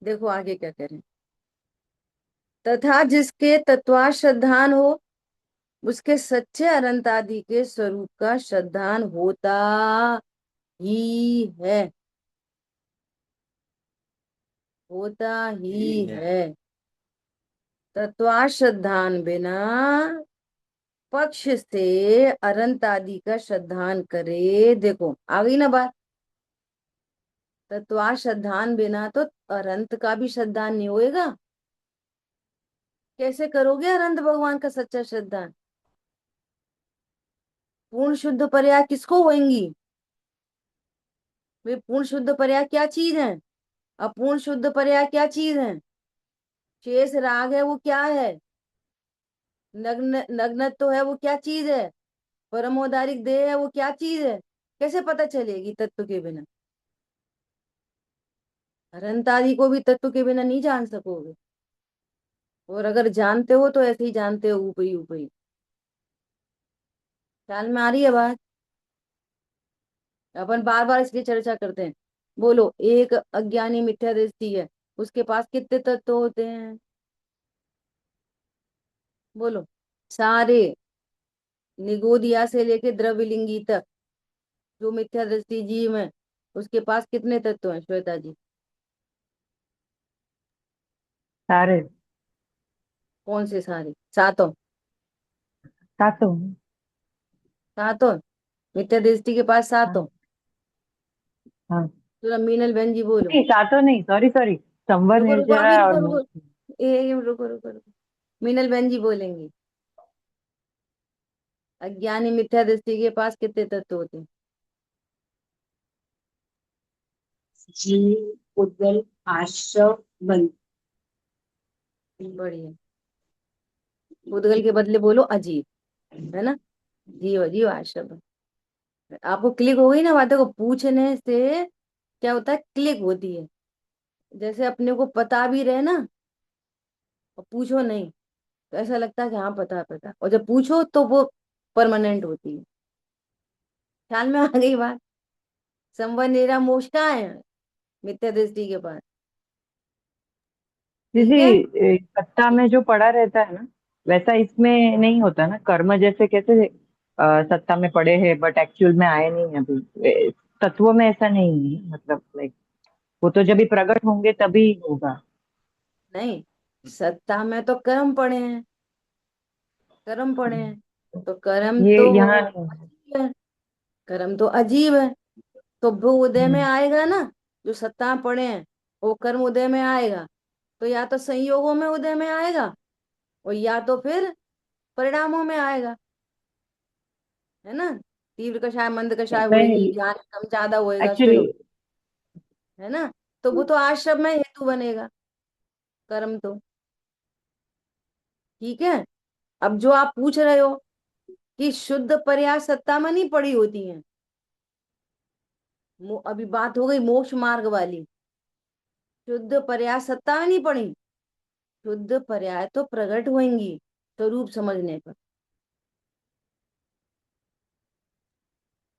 देखो आगे क्या करें। तथा जिसके तत्वा श्रद्धान हो, उसके सच्चे अनंत आदि के स्वरूप का श्रद्धान होता ही है, होता ही है। तत्वा श्रद्धान बिना पक्ष से अनंत आदि का श्रद्धान करे, देखो आ गई ना बात। तत्वा श्रद्धान बिना तो अनंत का भी श्रद्धान नहीं होएगा। कैसे करोगे अनंत भगवान का सच्चा श्रद्धान? पूर्ण शुद्ध पर्याय किसको होंगी? वे पूर्ण शुद्ध पर्याय क्या चीज है? अपूर्ण शुद्ध पर्याय क्या चीज है? शेष राग है वो क्या है? नग्न नग्न तो है वो क्या चीज है? परमोदारिक देह है वो क्या चीज है? कैसे पता चलेगी तत्व के बिना? अनंत आदि को भी तत्व के बिना नहीं जान सकोगे, और अगर जानते हो तो ऐसे ही जानते हो, ऊपरी ऊपरी। ख्याल में आ रही है बात? अपन बार बार इसकी चर्चा करते हैं। बोलो, एक अज्ञानी मिथ्या दृष्टि है, उसके पास कितने तत्व होते हैं? बोलो। सारे, निगोदिया से लेके द्रव्यलिंगी तक, जो मिथ्या दृष्टि जीव है, उसके पास कितने तत्व हैं श्वेता जी? सारे। कौन से सारे? सातों? सातों। सातों? मिथ्या दृष्टि के पास हाँ। सातों? हाँ। तो मीनल बहन जी बोलो। नहीं, सातों नहीं, सॉरी सॉरी। संवर, रुको रुको, निर्जरा अभी और रुको रुको, मोक्ष। रुको रुको रुको। मीनल बहन जी बोलेंगी। अज्ञानी मिथ्या दृष्टि के पास कितने तत्व होते हैं? जीव, उद्गल, आश्रव, बंध। बढ़िया। उद्गल के बदले बोलो अजीब, है ना? जीव अजीव आश्रम। आपको क्लिक हो गई ना बातें को पूछने से? क्या होता है, क्लिक होती है। जैसे अपने को पता भी रहे ना, और पूछो नहीं, तो ऐसा लगता है कि हाँ पता है पता है। और जब पूछो तो वो परमानेंट होती है। ख्याल में आ गई बात? संवर मेरा मोक्ष कहाँ है? मिथ्या दृष्टि के पास। ठीक दीदी, है। सत्ता में जो पड़ा रहता है ना, वैसा इसमें नहीं होता ना। कर्म जैसे कैसे सत्ता में पड़े हैं बट एक्चुअल में आए नहीं अभी। तत्वों में ऐसा नहीं है, मतलब लाइक वो तो जब भी प्रकट होंगे तभी होगा। नहीं, सत्ता में तो कर्म पड़े हैं, कर्म पड़े हैं। तो कर्म ये तो यहाँ नहीं है। अजीब है, कर्म तो अजीब है। तो वो उदय में हम्म। आएगा ना, जो सत्ता में पड़े हैं, वो कर्म उदय में आएगा। तो या तो संयोगों में उदय में आएगा, और या तो फिर परिणामों में आएगा, है ना? तीव्र कषाय मंद कषाय मैं होएगी, ध्यान कम ज्यादा होएगा, एक्चुअली, स्थिर हो, है ना? तो वो तो आश्रम में हेतु बनेगा, कर्म तो। ठीक है। अब जो आप पूछ रहे हो कि शुद्ध पर्याय सत्ता में नहीं पड़ी होती हैं, अभी बात हो गई मोक्ष मार्ग वाली। शुद्ध पर्याय सत्ता में नहीं पड़ी, शुद्ध पर्याय तो प्रकट होंगी स्वरूप समझने पर।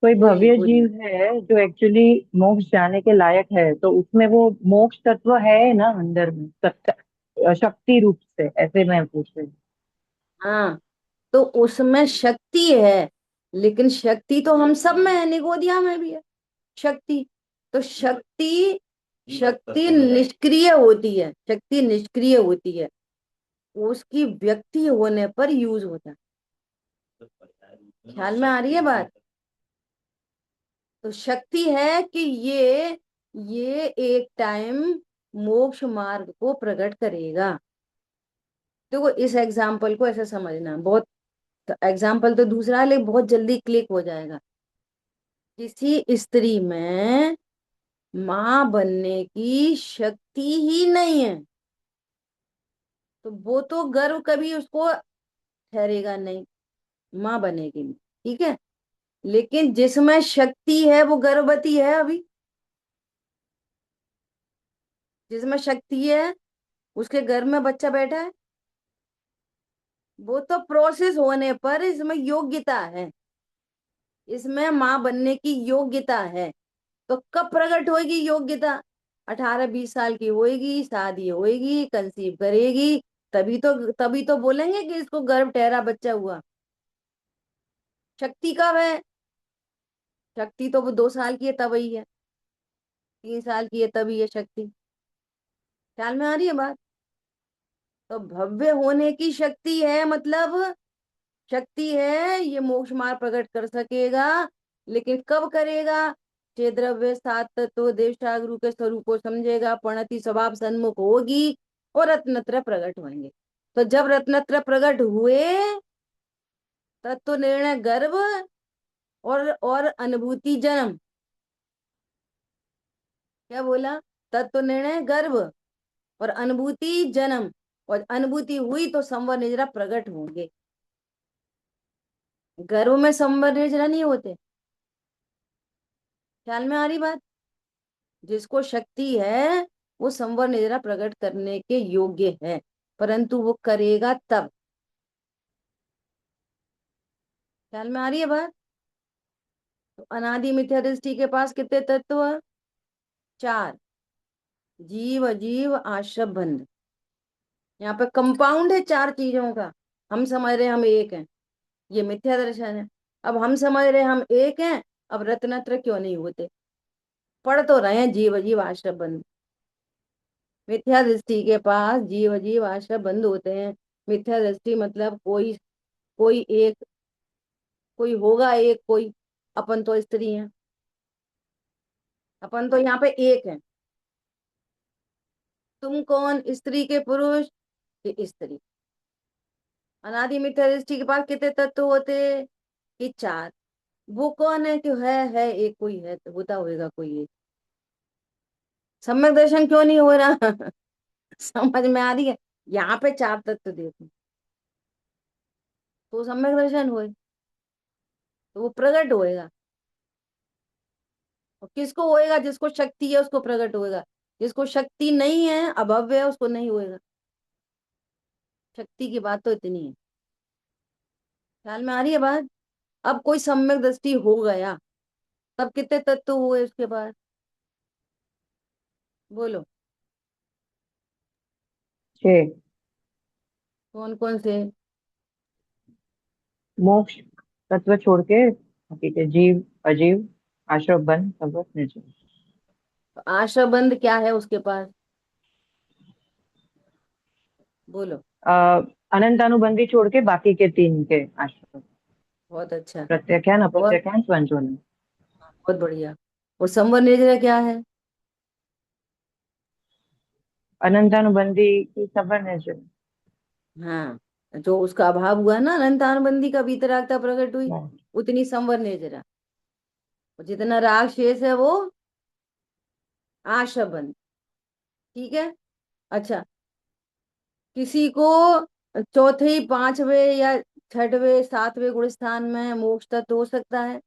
कोई बोलिए भव्य बोलिए। जीव है जो एक्चुअली मोक्ष जाने के लायक है, तो उसमें वो मोक्ष तत्व है ना अंदर में, सत्ता शक्ति रूप से, ऐसे मैं पूछ रही हूँ। हाँ, तो उसमें शक्ति है, लेकिन शक्ति तो हम सब में है, निगोदिया में भी है शक्ति। तो शक्ति, शक्ति निष्क्रिय होती है, शक्ति निष्क्रिय होती है, उसकी व्यक्ति होने पर यूज होता है। ख्याल में आ रही है बात? तो शक्ति है कि ये एक टाइम मोक्ष मार्ग को प्रकट करेगा। देखो इस एग्जाम्पल को ऐसे समझना, बहुत एग्जाम्पल तो दूसरा है, लेकिन बहुत जल्दी क्लिक हो जाएगा। किसी स्त्री में माँ बनने की शक्ति ही नहीं है, तो वो तो गर्व कभी उसको ठहरेगा नहीं, माँ बनेगी नहीं, ठीक है। लेकिन जिसमें शक्ति है वो गर्भवती है अभी, जिसमें शक्ति है उसके गर्भ में बच्चा बैठा है, वो तो प्रोसेस होने पर इसमें योग्यता है, इसमें माँ बनने की योग्यता है। तो कब प्रकट होगी योग्यता? 18-20 साल की होएगी, शादी होएगी, कंसीव करेगी, तभी तो बोलेंगे कि इसको गर्भ ठहरा, बच्चा हुआ। शक्ति कब है? शक्ति तो वो 2 साल की है तभी है, 3 साल की है तभी है शक्ति। ख्याल में आ रही है बात? तो भव्य होने की शक्ति है, मतलब शक्ति है, ये मोक्ष मार्ग प्रकट कर सकेगा। लेकिन कब करेगा? चे द्रव्य सात तत्व देवता गुरु के स्वरूप को समझेगा, प्रणति स्वभाव सन्मुख होगी और रत्नत्र प्रकट होंगे। तो जब रत्नत्र प्रकट हुए, तत्व निर्णय गर्भ और अनुभूति जन्म। क्या बोला? तत्व निर्णय गर्भ और अनुभूति जन्म, और अनुभूति हुई तो संवर निजरा प्रकट होंगे। गर्भ में संवर निजरा नहीं होते। ख्याल में आ रही बात? जिसको शक्ति है वो संवर निद्रा प्रकट करने के योग्य है, परंतु वो करेगा तब। ख्याल में आ रही है बात? तो अनादि मिथ्या दृष्टि के पास कितने तत्व है? 4। जीव अजीव आश्रय बंध। यहाँ पे कंपाउंड है 4 चीजों का। हम समझ रहे हम एक हैं, ये मिथ्या दर्शन है। अब हम समझ रहे हम एक हैं, अब रत्नत्र क्यों नहीं होते? पढ़ तो रहे हैं जीव अजीव आश्रय बंध। मिथ्या दृष्टि के पास जीव अजीव आश्रय बंद होते हैं। मिथ्या दृष्टि मतलब कोई कोई एक, कोई होगा एक, कोई। अपन तो स्त्री हैं, अपन तो यहाँ पे एक है। तुम कौन? स्त्री के पुरुष, ये स्त्री। अनादि मिथ्या दृष्टि के पास कितने तत्व होते? कि 4। वो कौन है? कि है एक, कोई है तो होता होएगा कोई एक। सम्यक दर्शन क्यों नहीं हो रहा? समझ में आ रही है? यहाँ पे 4 तत्व देखो तो सम्यक दर्शन होए, तो वो प्रकट होएगा। और किसको होएगा? जिसको शक्ति है उसको प्रकट होएगा। जिसको शक्ति नहीं है, अभव्य है, उसको नहीं होएगा। शक्ति की बात तो इतनी है। ख्याल में आ रही है बात? अब कोई सम्यक दृष्टि हो गया, तब कितने तत्व हुए उसके बाद? बोलो। 6। कौन कौन से? मोक्ष तत्व छोड़ के बाकी के जीव अजीव आश्रय बन सब निर्जन। तो आशाबंध क्या है उसके पास? बोलो। अनंत अनुबंधी छोड़ के बाकी के 3 के आश्रय। बहुत अच्छा। प्रत्याख्यान बहुत अप्रत्याख्यान स्वयं। बहुत बढ़िया। और संवर निर्जरा क्या है? अनंत अनुबंधी की सब निर्जन। हाँ, जो उसका अभाव हुआ ना, अनंतानुबंधी का वीतरागता प्रकट हुई, उतनी संवर निर्जरा। और जितना राग शेष है वो आशाबंध। ठीक है। अच्छा, किसी को चौथे, पांचवे या छठवें, सातवें गुण स्थान में मोक्ष तत्व हो सकता है?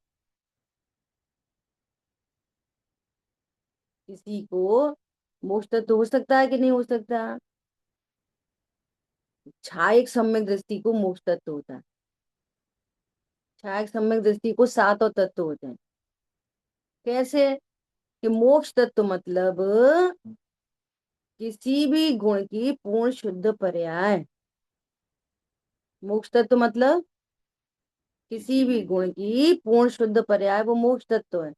किसी को मोक्ष तत्व हो सकता है कि नहीं हो सकता? छायक सम्यक दृष्टि को मोक्ष तत्व होता है। छायक सम्यक दृष्टि को 7 और तत्व होते हैं। कैसे? कि मोक्ष तत्व मतलब किसी भी गुण की पूर्ण शुद्ध पर्याय। मोक्ष तत्व मतलब किसी भी गुण की पूर्ण शुद्ध पर्याय, वो मोक्ष तत्व है।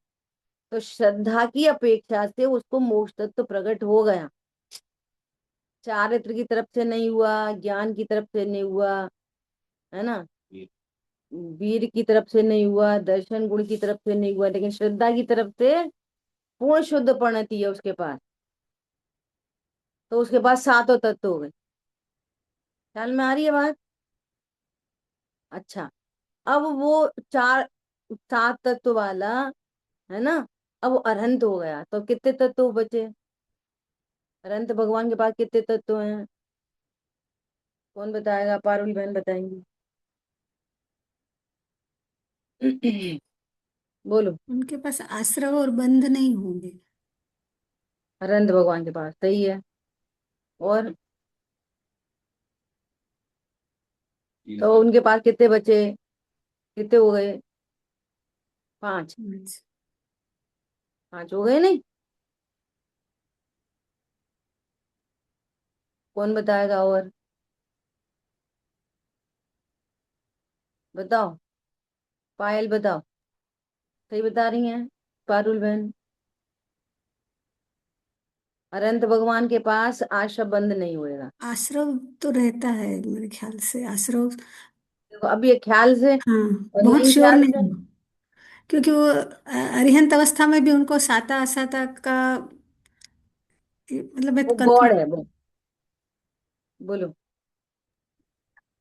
तो श्रद्धा की अपेक्षा से उसको मोक्ष तत्व प्रकट हो गया। चारित्र की तरफ से नहीं हुआ, ज्ञान की तरफ से नहीं हुआ, है ना, वीर की तरफ से नहीं हुआ, दर्शन गुण की तरफ से नहीं हुआ, लेकिन श्रद्धा की तरफ से पूर्ण शुद्ध परिणति है उसके पास। तो उसके पास 7 तत्व हो गए। ख्याल में आ रही है बात? अच्छा, अब वो चार 7 तत्व वाला, है ना, अब वो अरहंत हो गया तो कितने तत्व बचे? अरहंत भगवान के पास कितने तत्व हैं? कौन बताएगा? पारुल बहन बताएंगी। बोलो। उनके पास आश्रव और बंध नहीं होंगे। अरहंत भगवान के पास सही है। और तो उनके पास कितने बचे? कितने हो गए? 5। अच्छा। 5 हो गए नहीं? कौन बताएगा? और बताओ। पायल बताओ। सही बता रही हैं पारुल बहन। अरहंत भगवान के पास आश्रम बंद नहीं होएगा। आश्रव तो रहता है मेरे ख्याल से, आश्रव। देखो अब ये ख्याल से हाँ, और बहुत नहीं श्योर ख्याल नहीं से। हूँ, क्योंकि वो अरिहंत अवस्था में भी उनको साता असाता का मतलब मैं वो कंफ्यूज। गॉड है वो। बोलो।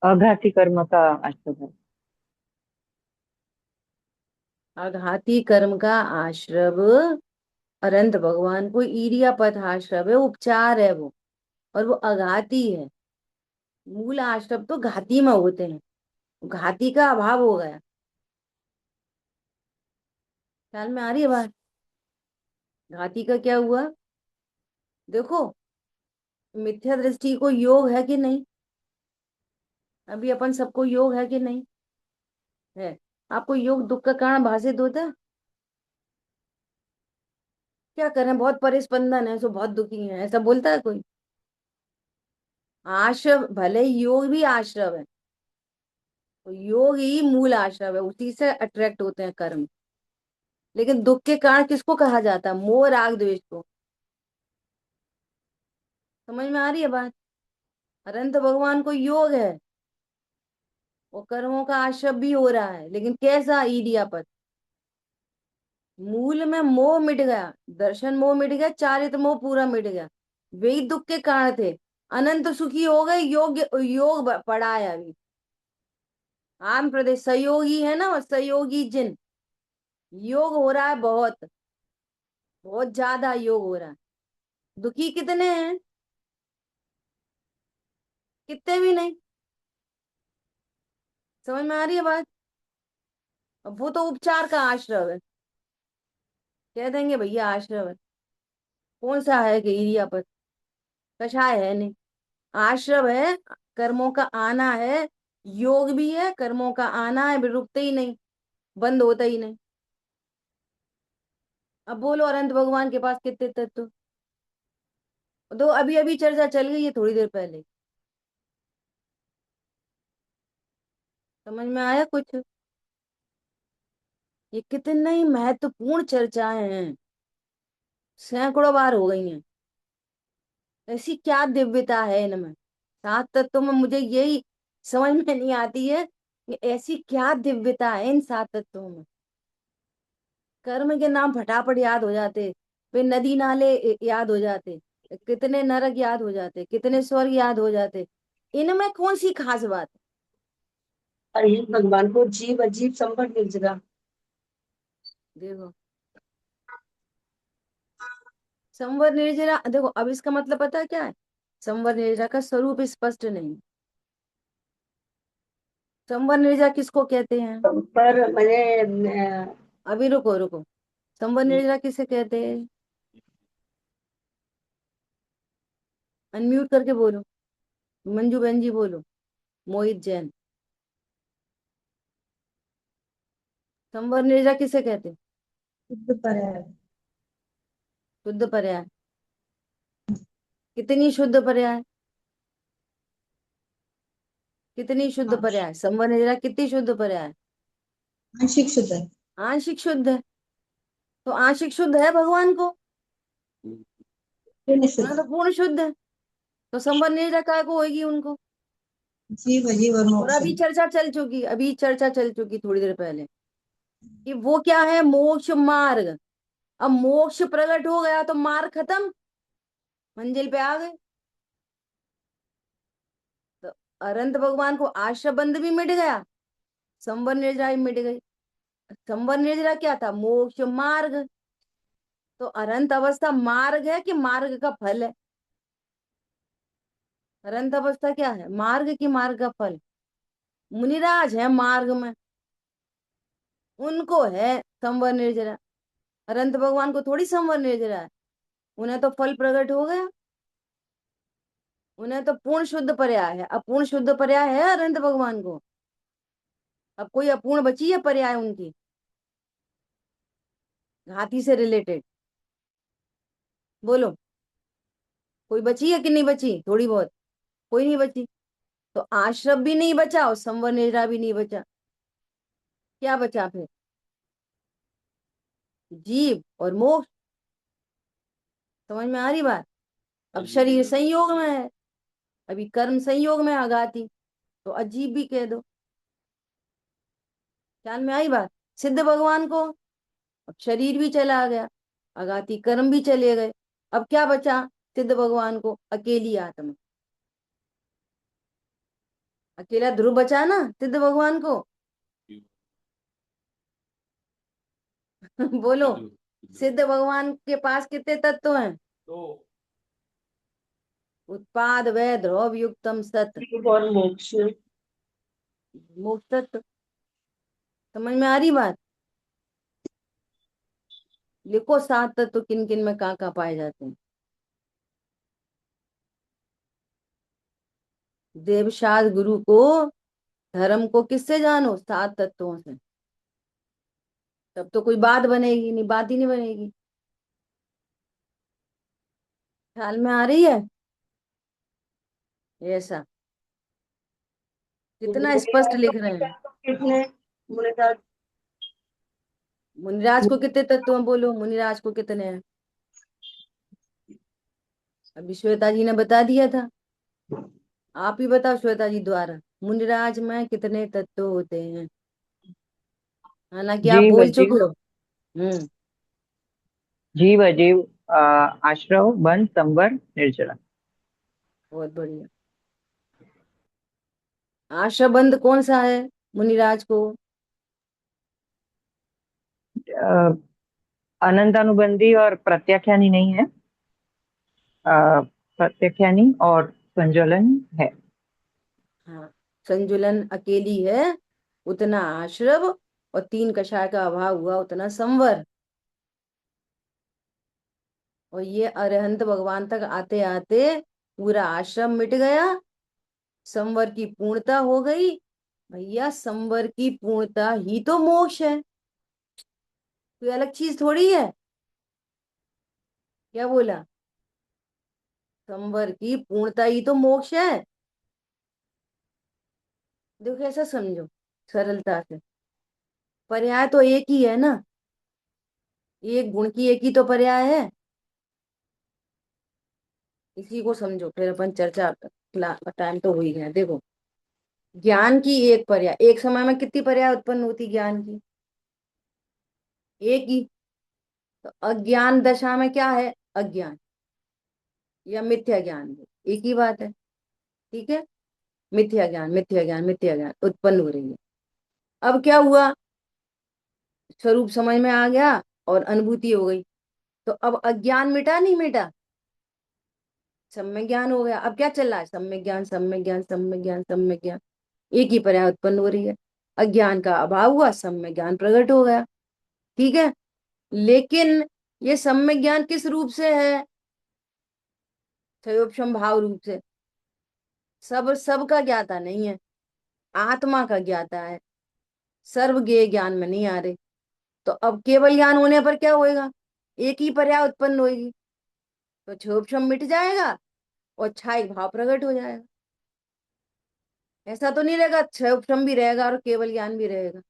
अघाती कर्म का आश्रय है। आघाती कर्म का आश्रव अरंत भगवान को ईरियापथ आश्रव है, उपचार है वो। और वो अघाती है। मूल आश्रव तो घाती में होते हैं। घाती का अभाव हो गया। ख्याल में आ रही है बात? घाती का क्या हुआ? देखो, मिथ्या दृष्टि को योग है कि नहीं? अभी अपन सबको योग है कि नहीं? है। आपको योग दुख का कारण भाषित होता है? क्या करें, बहुत परिस्पंदन है, सो बहुत दुखी है, ऐसा बोलता है कोई? आश्रव भले ही योग भी आश्रव है, तो योग ही मूल आश्रव है, उसी से अट्रैक्ट होते हैं कर्म। लेकिन दुख के कारण किसको कहा जाता है? मोह राग द्वेष को। समझ में आ रही है बात? अनंत भगवान को योग है, वो कर्मों का आश्रव भी हो रहा है, लेकिन कैसा? ईडियापत। मूल में मोह मिट गया, दर्शन मोह मिट गया, चारित्र मोह पूरा मिट गया। वही दुख के कारण थे। अनंत सुखी हो गए, योग योग पड़ा है अभी। आम प्रदेश सहयोगी है ना, और सहयोगी जिन। योग हो रहा है बहुत, बहुत ज्यादा योग हो रहा है। दुखी कितने हैं? कितने भी नहीं। समझ में आ रही है बात? अब वो तो उपचार का आश्रव है, कह देंगे भैया आश्रव है। कौन सा है कि एरिया पर? कषाय है नहीं, आश्रव है। कर्मों का आना है। योग भी है, कर्मों का आना है, भी रुकते ही नहीं, बंद होता ही नहीं। अब बोलो, अनंत भगवान के पास कितने तत्व? तो अभी अभी चर्चा चल गई है थोड़ी देर पहले। समझ में आया कुछ? ये कितनी महत्वपूर्ण चर्चाएं हैं, सैकड़ों बार हो गई हैं। ऐसी क्या दिव्यता है इनमें? 7 तत्वों में मुझे यही समझ में नहीं आती है कि ऐसी क्या दिव्यता है इन 7 तत्वों में। कर्म के नाम फटाफट याद हो जाते, फिर नदी नाले याद हो जाते, कितने नरक याद हो जाते, कितने स्वर्ग याद हो जाते। इनमें कौन सी खास बात है? और ये भगवान को जीव अजीब संपट मिल जगह। देखो, संवर निर्जरा, देखो अब इसका मतलब पता है क्या है? संवर निर्जरा का स्वरूप स्पष्ट नहीं। संवर निर्जरा किसको कहते हैं? पर मैंने अभी रुको रुको। संवर निर्जरा किसे कहते हैं? अनम्यूट करके बोलो। मंजू बहन जी बोलो। मोहित जैन। संवर निर्जरा किसे कहते हैं? शुद्ध पर है। शुद्ध पर्याय। कितनी शुद्ध पर्याय? कितनी शुद्ध पर्याय? संवर निर्जरा कितनी शुद्ध पर्याय? आंशिक शुद्ध है। आंशिक शुद्ध है। तो आंशिक शुद्ध है भगवान को, पूर्ण उन्हें तो शुद्ध। पूर्ण शुद्ध है। तो संवर निर्जरा काय को होगी उनको? जीव अजीव और और मोक्ष। अभी चर्चा चल चुकी थोड़ी देर पहले कि वो क्या है? मोक्ष मार्ग। अब मोक्ष प्रकट हो गया तो मार्ग खत्म, मंजिल पे आ गए। तो अनंत भगवान को आश्रय बंध भी मिट गया, संवर निर्जरा भी मिट गई। संवर निर्जरा क्या था? मोक्ष मार्ग। तो अरंत अवस्था मार्ग है कि मार्ग का फल है? अरंत अवस्था क्या है, मार्ग की मार्ग का फल? मुनिराज है मार्ग में, उनको है संवर निर्जरा। अरंत भगवान को थोड़ी संवर निर्जरा है, उन्हें तो फल प्रकट हो गया, उन्हें तो पूर्ण शुद्ध पर्याय है। अपूर्ण शुद्ध पर्याय है अरंत भगवान को? अब कोई अपूर्ण बची है पर्याय उनकी, हाथी से रिलेटेड? बोलो, कोई बची है कि नहीं बची? थोड़ी बहुत, कोई नहीं बची। तो आश्रम भी नहीं बचा और संवर निर्जरा भी नहीं बचा, क्या बचा फिर? जीव और मोक्ष। समझ में आ रही बात? अब शरीर संयोग में है, अभी कर्म संयोग में आघाती, तो अजीब भी कह दो। ख्याल में आई बात? सिद्ध भगवान को अब शरीर भी चला गया, आघाती कर्म भी चले गए, अब क्या बचा सिद्ध भगवान को? अकेली आत्मा, अकेला ध्रुव बचा ना सिद्ध भगवान को। बोलो, सिद्ध भगवान के पास कितने तत्व हैं? उत्पाद वै ध्रुव युक्तम सत जीव और मोक्ष। मोक्ष तत्व। समझ में आ रही बात? लिखो, सात तत्व किन किन में कहाँ कहाँ पाए जाते हैं। देवशाद गुरु को, धर्म को किससे जानो? सात तत्वों से। तब तो कोई बात बनेगी नहीं, बात ही नहीं बनेगी। ख्याल में आ रही है? ऐसा कितना स्पष्ट लिख रहे हैं। कितने मुनिराज? मुनिराज को कितने तत्व हैं? बोलो, मुनिराज को कितने हैं? अभी श्वेता जी ने बता दिया था, आप ही बताओ श्वेता जी द्वारा, मुनिराज में कितने तत्व होते हैं? हालांकि आप जीव बोल अजीव, चुके हो। हम्म। जीव अजीव, आश्रव, बंध, संवर, निर्जरा। बहुत बढ़िया। आशाबंद कौन सा है मुनिराज को? अ, अनंतानुबंधी और प्रत्याख्यानी नहीं है। प्रत्याख्यानी और संज्वलन है। हाँ, संजुलन अकेली है, उतना आश्रव, और तीन कषाय का अभाव हुआ उतना संवर। और ये अरहंत भगवान तक आते आते पूरा आश्रम मिट गया, संवर की पूर्णता हो गई। भैया संवर की पूर्णता ही तो मोक्ष है, कोई अलग चीज थोड़ी है। क्या बोला? संवर की पूर्णता ही तो मोक्ष है। देखो ऐसा समझो सरलता से, पर्याय तो एक ही है ना, एक गुण की एक ही तो पर्याय है। इसी को समझो, फिर अपन चर्चा, टाइम तो हो ही गया। देखो, ज्ञान की एक पर्याय, एक समय में कितनी पर्याय उत्पन्न होती ज्ञान की? एक ही। तो अज्ञान दशा में क्या है? अज्ञान या मिथ्या ज्ञान, एक ही बात है। ठीक है, मिथ्या ज्ञान, मिथ्या ज्ञान, मिथ्या ज्ञान उत्पन्न हो रही है। अब क्या हुआ? स्वरूप समझ में आ गया और अनुभूति हो गई, तो अब अज्ञान मिटा नहीं मिटा? सम्यक ज्ञान हो गया। अब क्या चल रहा है? सम्यक ज्ञान, सम्यक ज्ञान, सम्यक ज्ञान, सम्यक ज्ञान, एक ही पर्याय उत्पन्न हो रही है। अज्ञान का अभाव हुआ, सम्यक ज्ञान प्रकट हो गया। ठीक है, लेकिन ये सम्यक ज्ञान किस रूप से है? क्षयोपम भाव रूप से। सब का ज्ञाता नहीं है, आत्मा का ज्ञाता है, सर्वज्ञ ज्ञान में नहीं आ रहे। तो अब केवल ज्ञान होने पर क्या होएगा? एक ही पर्याय उत्पन्न होगी, तो क्षोभम मिट जाएगा और छाई भाव प्रकट हो जाएगा। ऐसा तो नहीं रहेगा क्षोभम भी रहेगा और केवल ज्ञान भी रहेगा।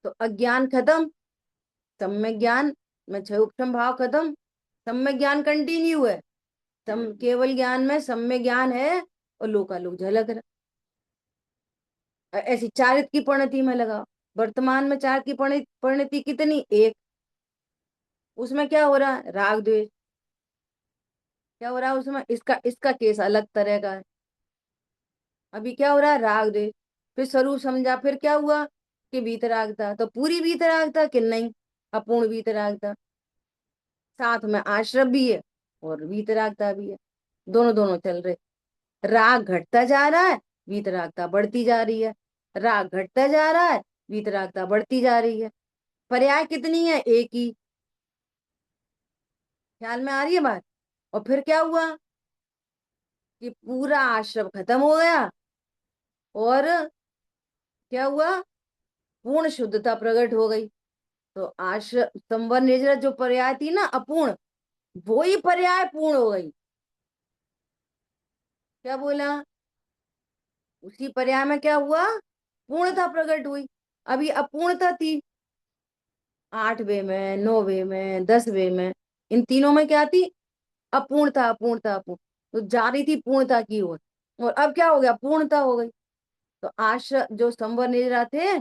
तो अज्ञान खत्म, सम्यक ज्ञान में क्षोभम भाव खत्म, सम्यक ज्ञान कंटिन्यू है। केवल ज्ञान में सम्यक ज्ञान है और लोकालोक झलक रहा। ऐसी चारित की परिणति में लगाओ, वर्तमान में चार की परिणति कितनी? एक। उसमें क्या हो रहा है? राग द्वेष। क्या हो रहा है उसमें? इसका इसका केस अलग तरह का है। अभी क्या हो रहा है? राग द्वेष। फिर स्वरूप समझा, फिर क्या हुआ कि वीतरागता, तो पूरी वीतरागता कि नहीं? अपूर्ण वीतरागता, साथ में आश्रव भी है और वीतरागता भी है, दोनों दोनों चल रहे। राग घटता जा रहा है, वीतरागता बढ़ती जा रही है, राग घटता जा रहा है, वीतरागता बढ़ती जा रही है। पर्याय कितनी है? एक ही। ख्याल में आ रही है बात? और फिर क्या हुआ कि पूरा आश्रव खत्म हो गया और क्या हुआ? पूर्ण शुद्धता प्रकट हो गई। तो आश्रव संवर निर्जरा जो पर्याय थी ना अपूर्ण, वो ही पर्याय पूर्ण हो गई। क्या बोला? उसी पर्याय में क्या हुआ? पूर्णता प्रकट हुई। अभी अपूर्णता थी, 8वें में, 9वें में, 10वें में, इन तीनों में क्या थी? अपूर्णता अपूर्णता अपूर्ण। तो जा रही थी पूर्णता की ओर, और अब क्या हो गया? पूर्णता हो गई। तो आश्रम जो संवर निजरा थे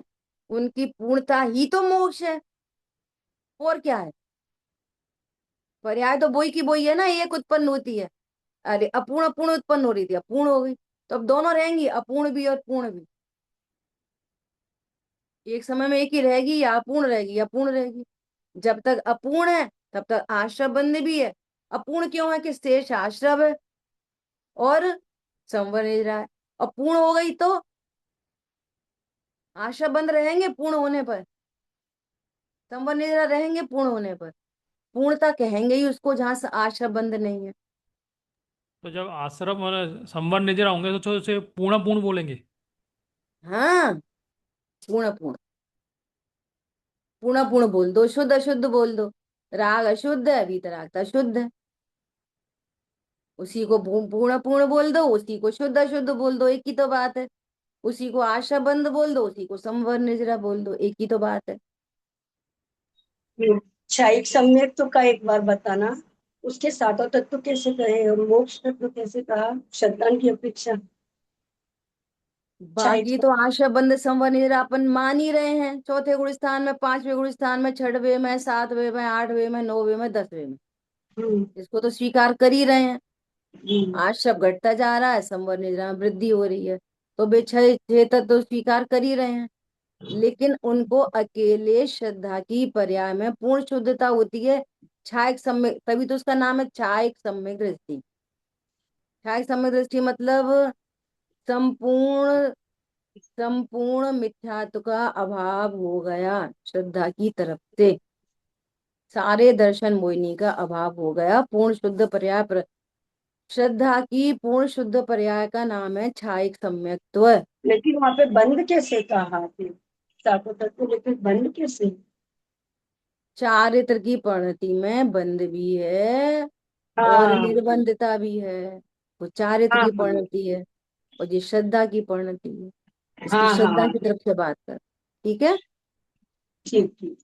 उनकी पूर्णता ही तो मोक्ष है, और क्या है? पर्याय तो बोई की बोई है ना, एक उत्पन्न होती है। अरे अपूर्ण अपूर्ण उत्पन्न हो रही थी, अपूर्ण हो गई, तो अब दोनों रहेंगी, अपूर्ण भी और पूर्ण भी। एक समय में एक ही रहेगी, या अपूर्ण रहेगी या पूर्ण रहेगी। जब तक अपूर्ण है तब तक आश्रव बंद भी है। अपूर्ण क्यों है? कि शेष आश्रव है और संवर नहीं रहा है। और पूर्ण हो गई तो आश्रव बंद रहेंगे पूर्ण होने पर, संवर निद्रा रहेंगे पूर्ण होने पर। पूर्णता कहेंगे ही उसको जहां से आश्रव बंद नहीं है। तो जब आश्रम और संवर निधिर होंगे तो उसे पूर्ण पूर्ण बोलेंगे। हाँ, पूर्ण पूर्ण, पूर्ण पूर्ण बोल दो, शुद्ध अशुद्ध बोल दो। राग अशुद्ध है, वीतरागता शुद्ध है, उसी को पूर्ण पूर्ण बोल दो, उसी को शुद्ध अशुद्ध बोल दो, एक ही तो बात है। उसी को आशा बंद बोल दो, उसी को संवर निजरा बोल दो, एक ही तो बात है। क्षायिक सम्यक्त्व का एक बार बताना, उसके सातों तत्व कैसे कहे और मोक्ष तत्व कैसे कहा श्रद्धान की अपेक्षा? क्षायिक बाकी तो आशा बंद संवर निजरा अपन मान ही रहे हैं, चौथे गुण स्थान में, पांचवें गुण स्थान में, छठवें में, सातवें में, आठवें में, नौवें में, 10वें में, हम्म, इसको तो स्वीकार कर ही रहे हैं। हम्म, आश्रव घटता जा रहा है, संवर निद्रा में वृद्धि हो रही है, तो वे छह छह तत्व तो स्वीकार कर ही रहे हैं। लेकिन उनको अकेले श्रद्धा की पर्याय में पूर्ण शुद्धता होती है, छायक सम्यक, तभी तो उसका नाम है छायक सम्यक दृष्टि। छायक सम्यक दृष्टि मतलब संपूर्ण संपूर्ण मिथ्यात्व का अभाव हो गया श्रद्धा की तरफ से, सारे दर्शन मोहिनी का अभाव हो गया। पूर्ण शुद्ध पर्याय श्रद्धा की पूर्ण शुद्ध पर्याय का नाम है छायक सम्यक्त्व। लेकिन वहां पे बंद कैसे कहा फिर? सातों तत्व लेकिन बंद कैसे? चारित्र की परिणति में बंध भी है और हाँ, निर्बंधता भी है। वो चारित्र हाँ, की हाँ, परिणति है और ये श्रद्धा की परिणति है। इसकी हाँ, श्रद्धा हाँ, की तरफ से बात कर, ठीक है? ठीक ठीक।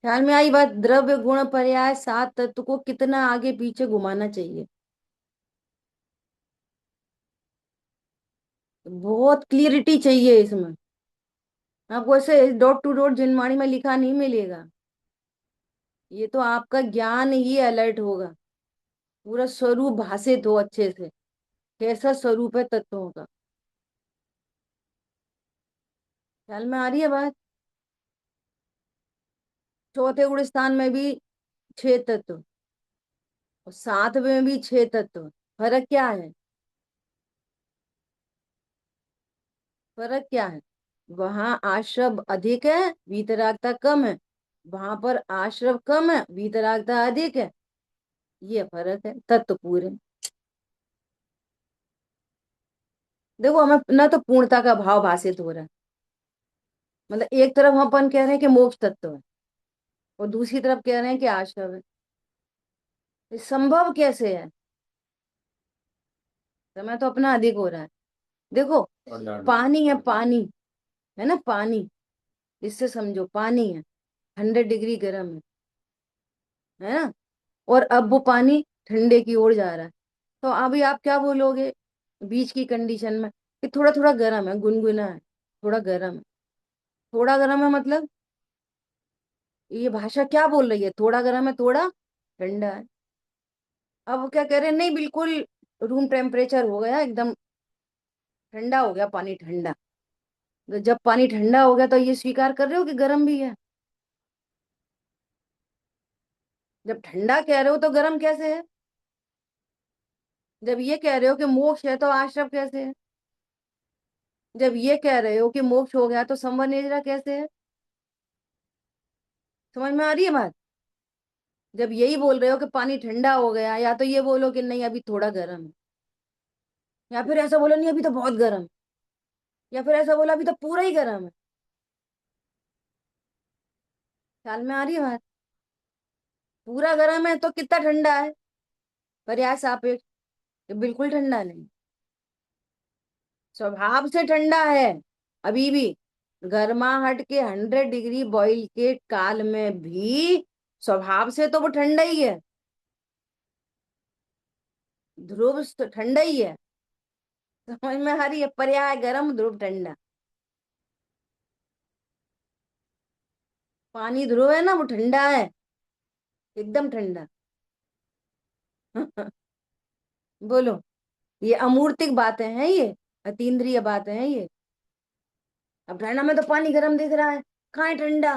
ख्याल में आई बात? द्रव्य गुण पर्याय सात तत्व को कितना आगे पीछे घुमाना चाहिए, बहुत क्लियरिटी चाहिए इसमें। आपको ऐसे डॉट टू डॉट जिनवाणी में लिखा नहीं मिलेगा, ये तो आपका ज्ञान ही अलर्ट होगा, पूरा स्वरूप भाषित हो अच्छे से, कैसा स्वरूप है तत्वों का। ख्याल में आ रही है बात? चौथे गुण स्थान में भी 6 तत्व और सातवें में भी 6 तत्व। फर्क क्या है? फर्क क्या है? वहां आश्रव अधिक है, वीतरागता कम है, वहां पर आश्रव कम है, वीतरागता अधिक है। ये फर्क है, तत्व पूरे। देखो हमें ना तो पूर्णता का भाव भाषित हो रहा है, मतलब एक तरफ हम अपन कह रहे हैं कि मोक्ष तत्व है और दूसरी तरफ कह रहे हैं कि आश्रव है। ये संभव कैसे है? समय तो अपना अधिक हो रहा है। देखो, पानी है, पानी है ना, पानी, इससे समझो पानी है, 100 डिग्री गर्म है ना, और अब वो पानी ठंडे की ओर जा रहा है। तो अभी आप क्या बोलोगे बीच की कंडीशन में? कि थोड़ा थोड़ा गर्म है, गुनगुना है, थोड़ा गर्म है। थोड़ा गर्म है मतलब ये भाषा क्या बोल रही है? थोड़ा गर्म है, थोड़ा ठंडा है। अब वो क्या कह रहे हैं? नहीं, बिल्कुल रूम टेम्परेचर हो गया, एकदम ठंडा हो गया पानी, ठंडा। तो जब पानी ठंडा हो गया तो ये स्वीकार कर रहे हो कि गर्म भी है? जब ठंडा कह रहे हो तो गर्म कैसे है? जब ये कह रहे हो कि मोक्ष है तो आश्रम कैसे है? जब ये कह रहे हो कि मोक्ष हो गया तो संवर निद्रा कैसे है? समझ में आ रही है बात? जब यही बोल रहे हो कि पानी ठंडा हो गया, या तो ये बोलो कि नहीं अभी थोड़ा गर्म है, या फिर ऐसा बोलो नहीं अभी तो बहुत गर्म, या फिर ऐसा बोलो अभी तो पूरा ही गर्म है। ख्याल में आ रही है बात? पूरा गर्म है तो कितना ठंडा है? पर्याय सापेक्ष, ये बिल्कुल ठंडा नहीं, स्वभाव से ठंडा है। अभी भी गर्माहट के 100 डिग्री बॉईल के काल में भी स्वभाव से तो वो ठंडा ही है, ध्रुव तो ठंडा ही है। समझ में आ रही है? पर्याय गर्म, ध्रुव ठंडा। पानी ध्रुव है ना, वो ठंडा है, एकदम ठंडा। बोलो, ये अमूर्तिक बातें हैं, ये अतीन्द्रिय बातें हैं ये। अब ठंडा में तो पानी गर्म दिख रहा है, कहाँ है ठंडा?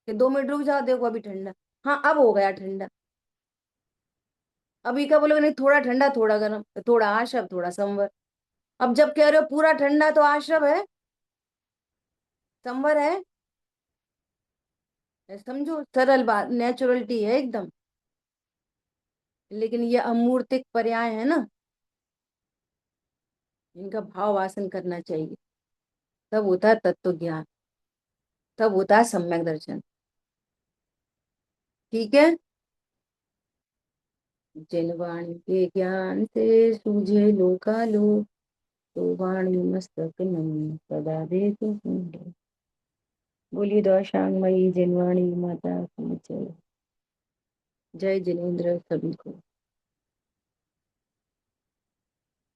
कि 2 मिनट रुक जाओ, देखो अभी ठंडा। हाँ अब हो गया ठंडा। अभी क्या बोलोगे? नहीं थोड़ा ठंडा थोड़ा गर्म, तो थोड़ा आश्रव थोड़ा संवर। अब जब कह रहे हो पूरा ठंडा तो आश्रव है, संवर है। समझो, सरल बात, नेचुरलिटी है एकदम। लेकिन ये अमूर्तिक पर्याय है ना, इनका भाव वासन करना चाहिए, तब होता है तत्व ज्ञान, तब होता है सम्यक दर्शन। ठीक है। जिन वाणी के ज्ञान से सूझे लोकालोक, तो वाणी मस्तक नमन सदा दे तो पूर्ण। बोलिए दौशांगमयी जिनवाणी माता की जय। जय जिनेन्द्र सभी को।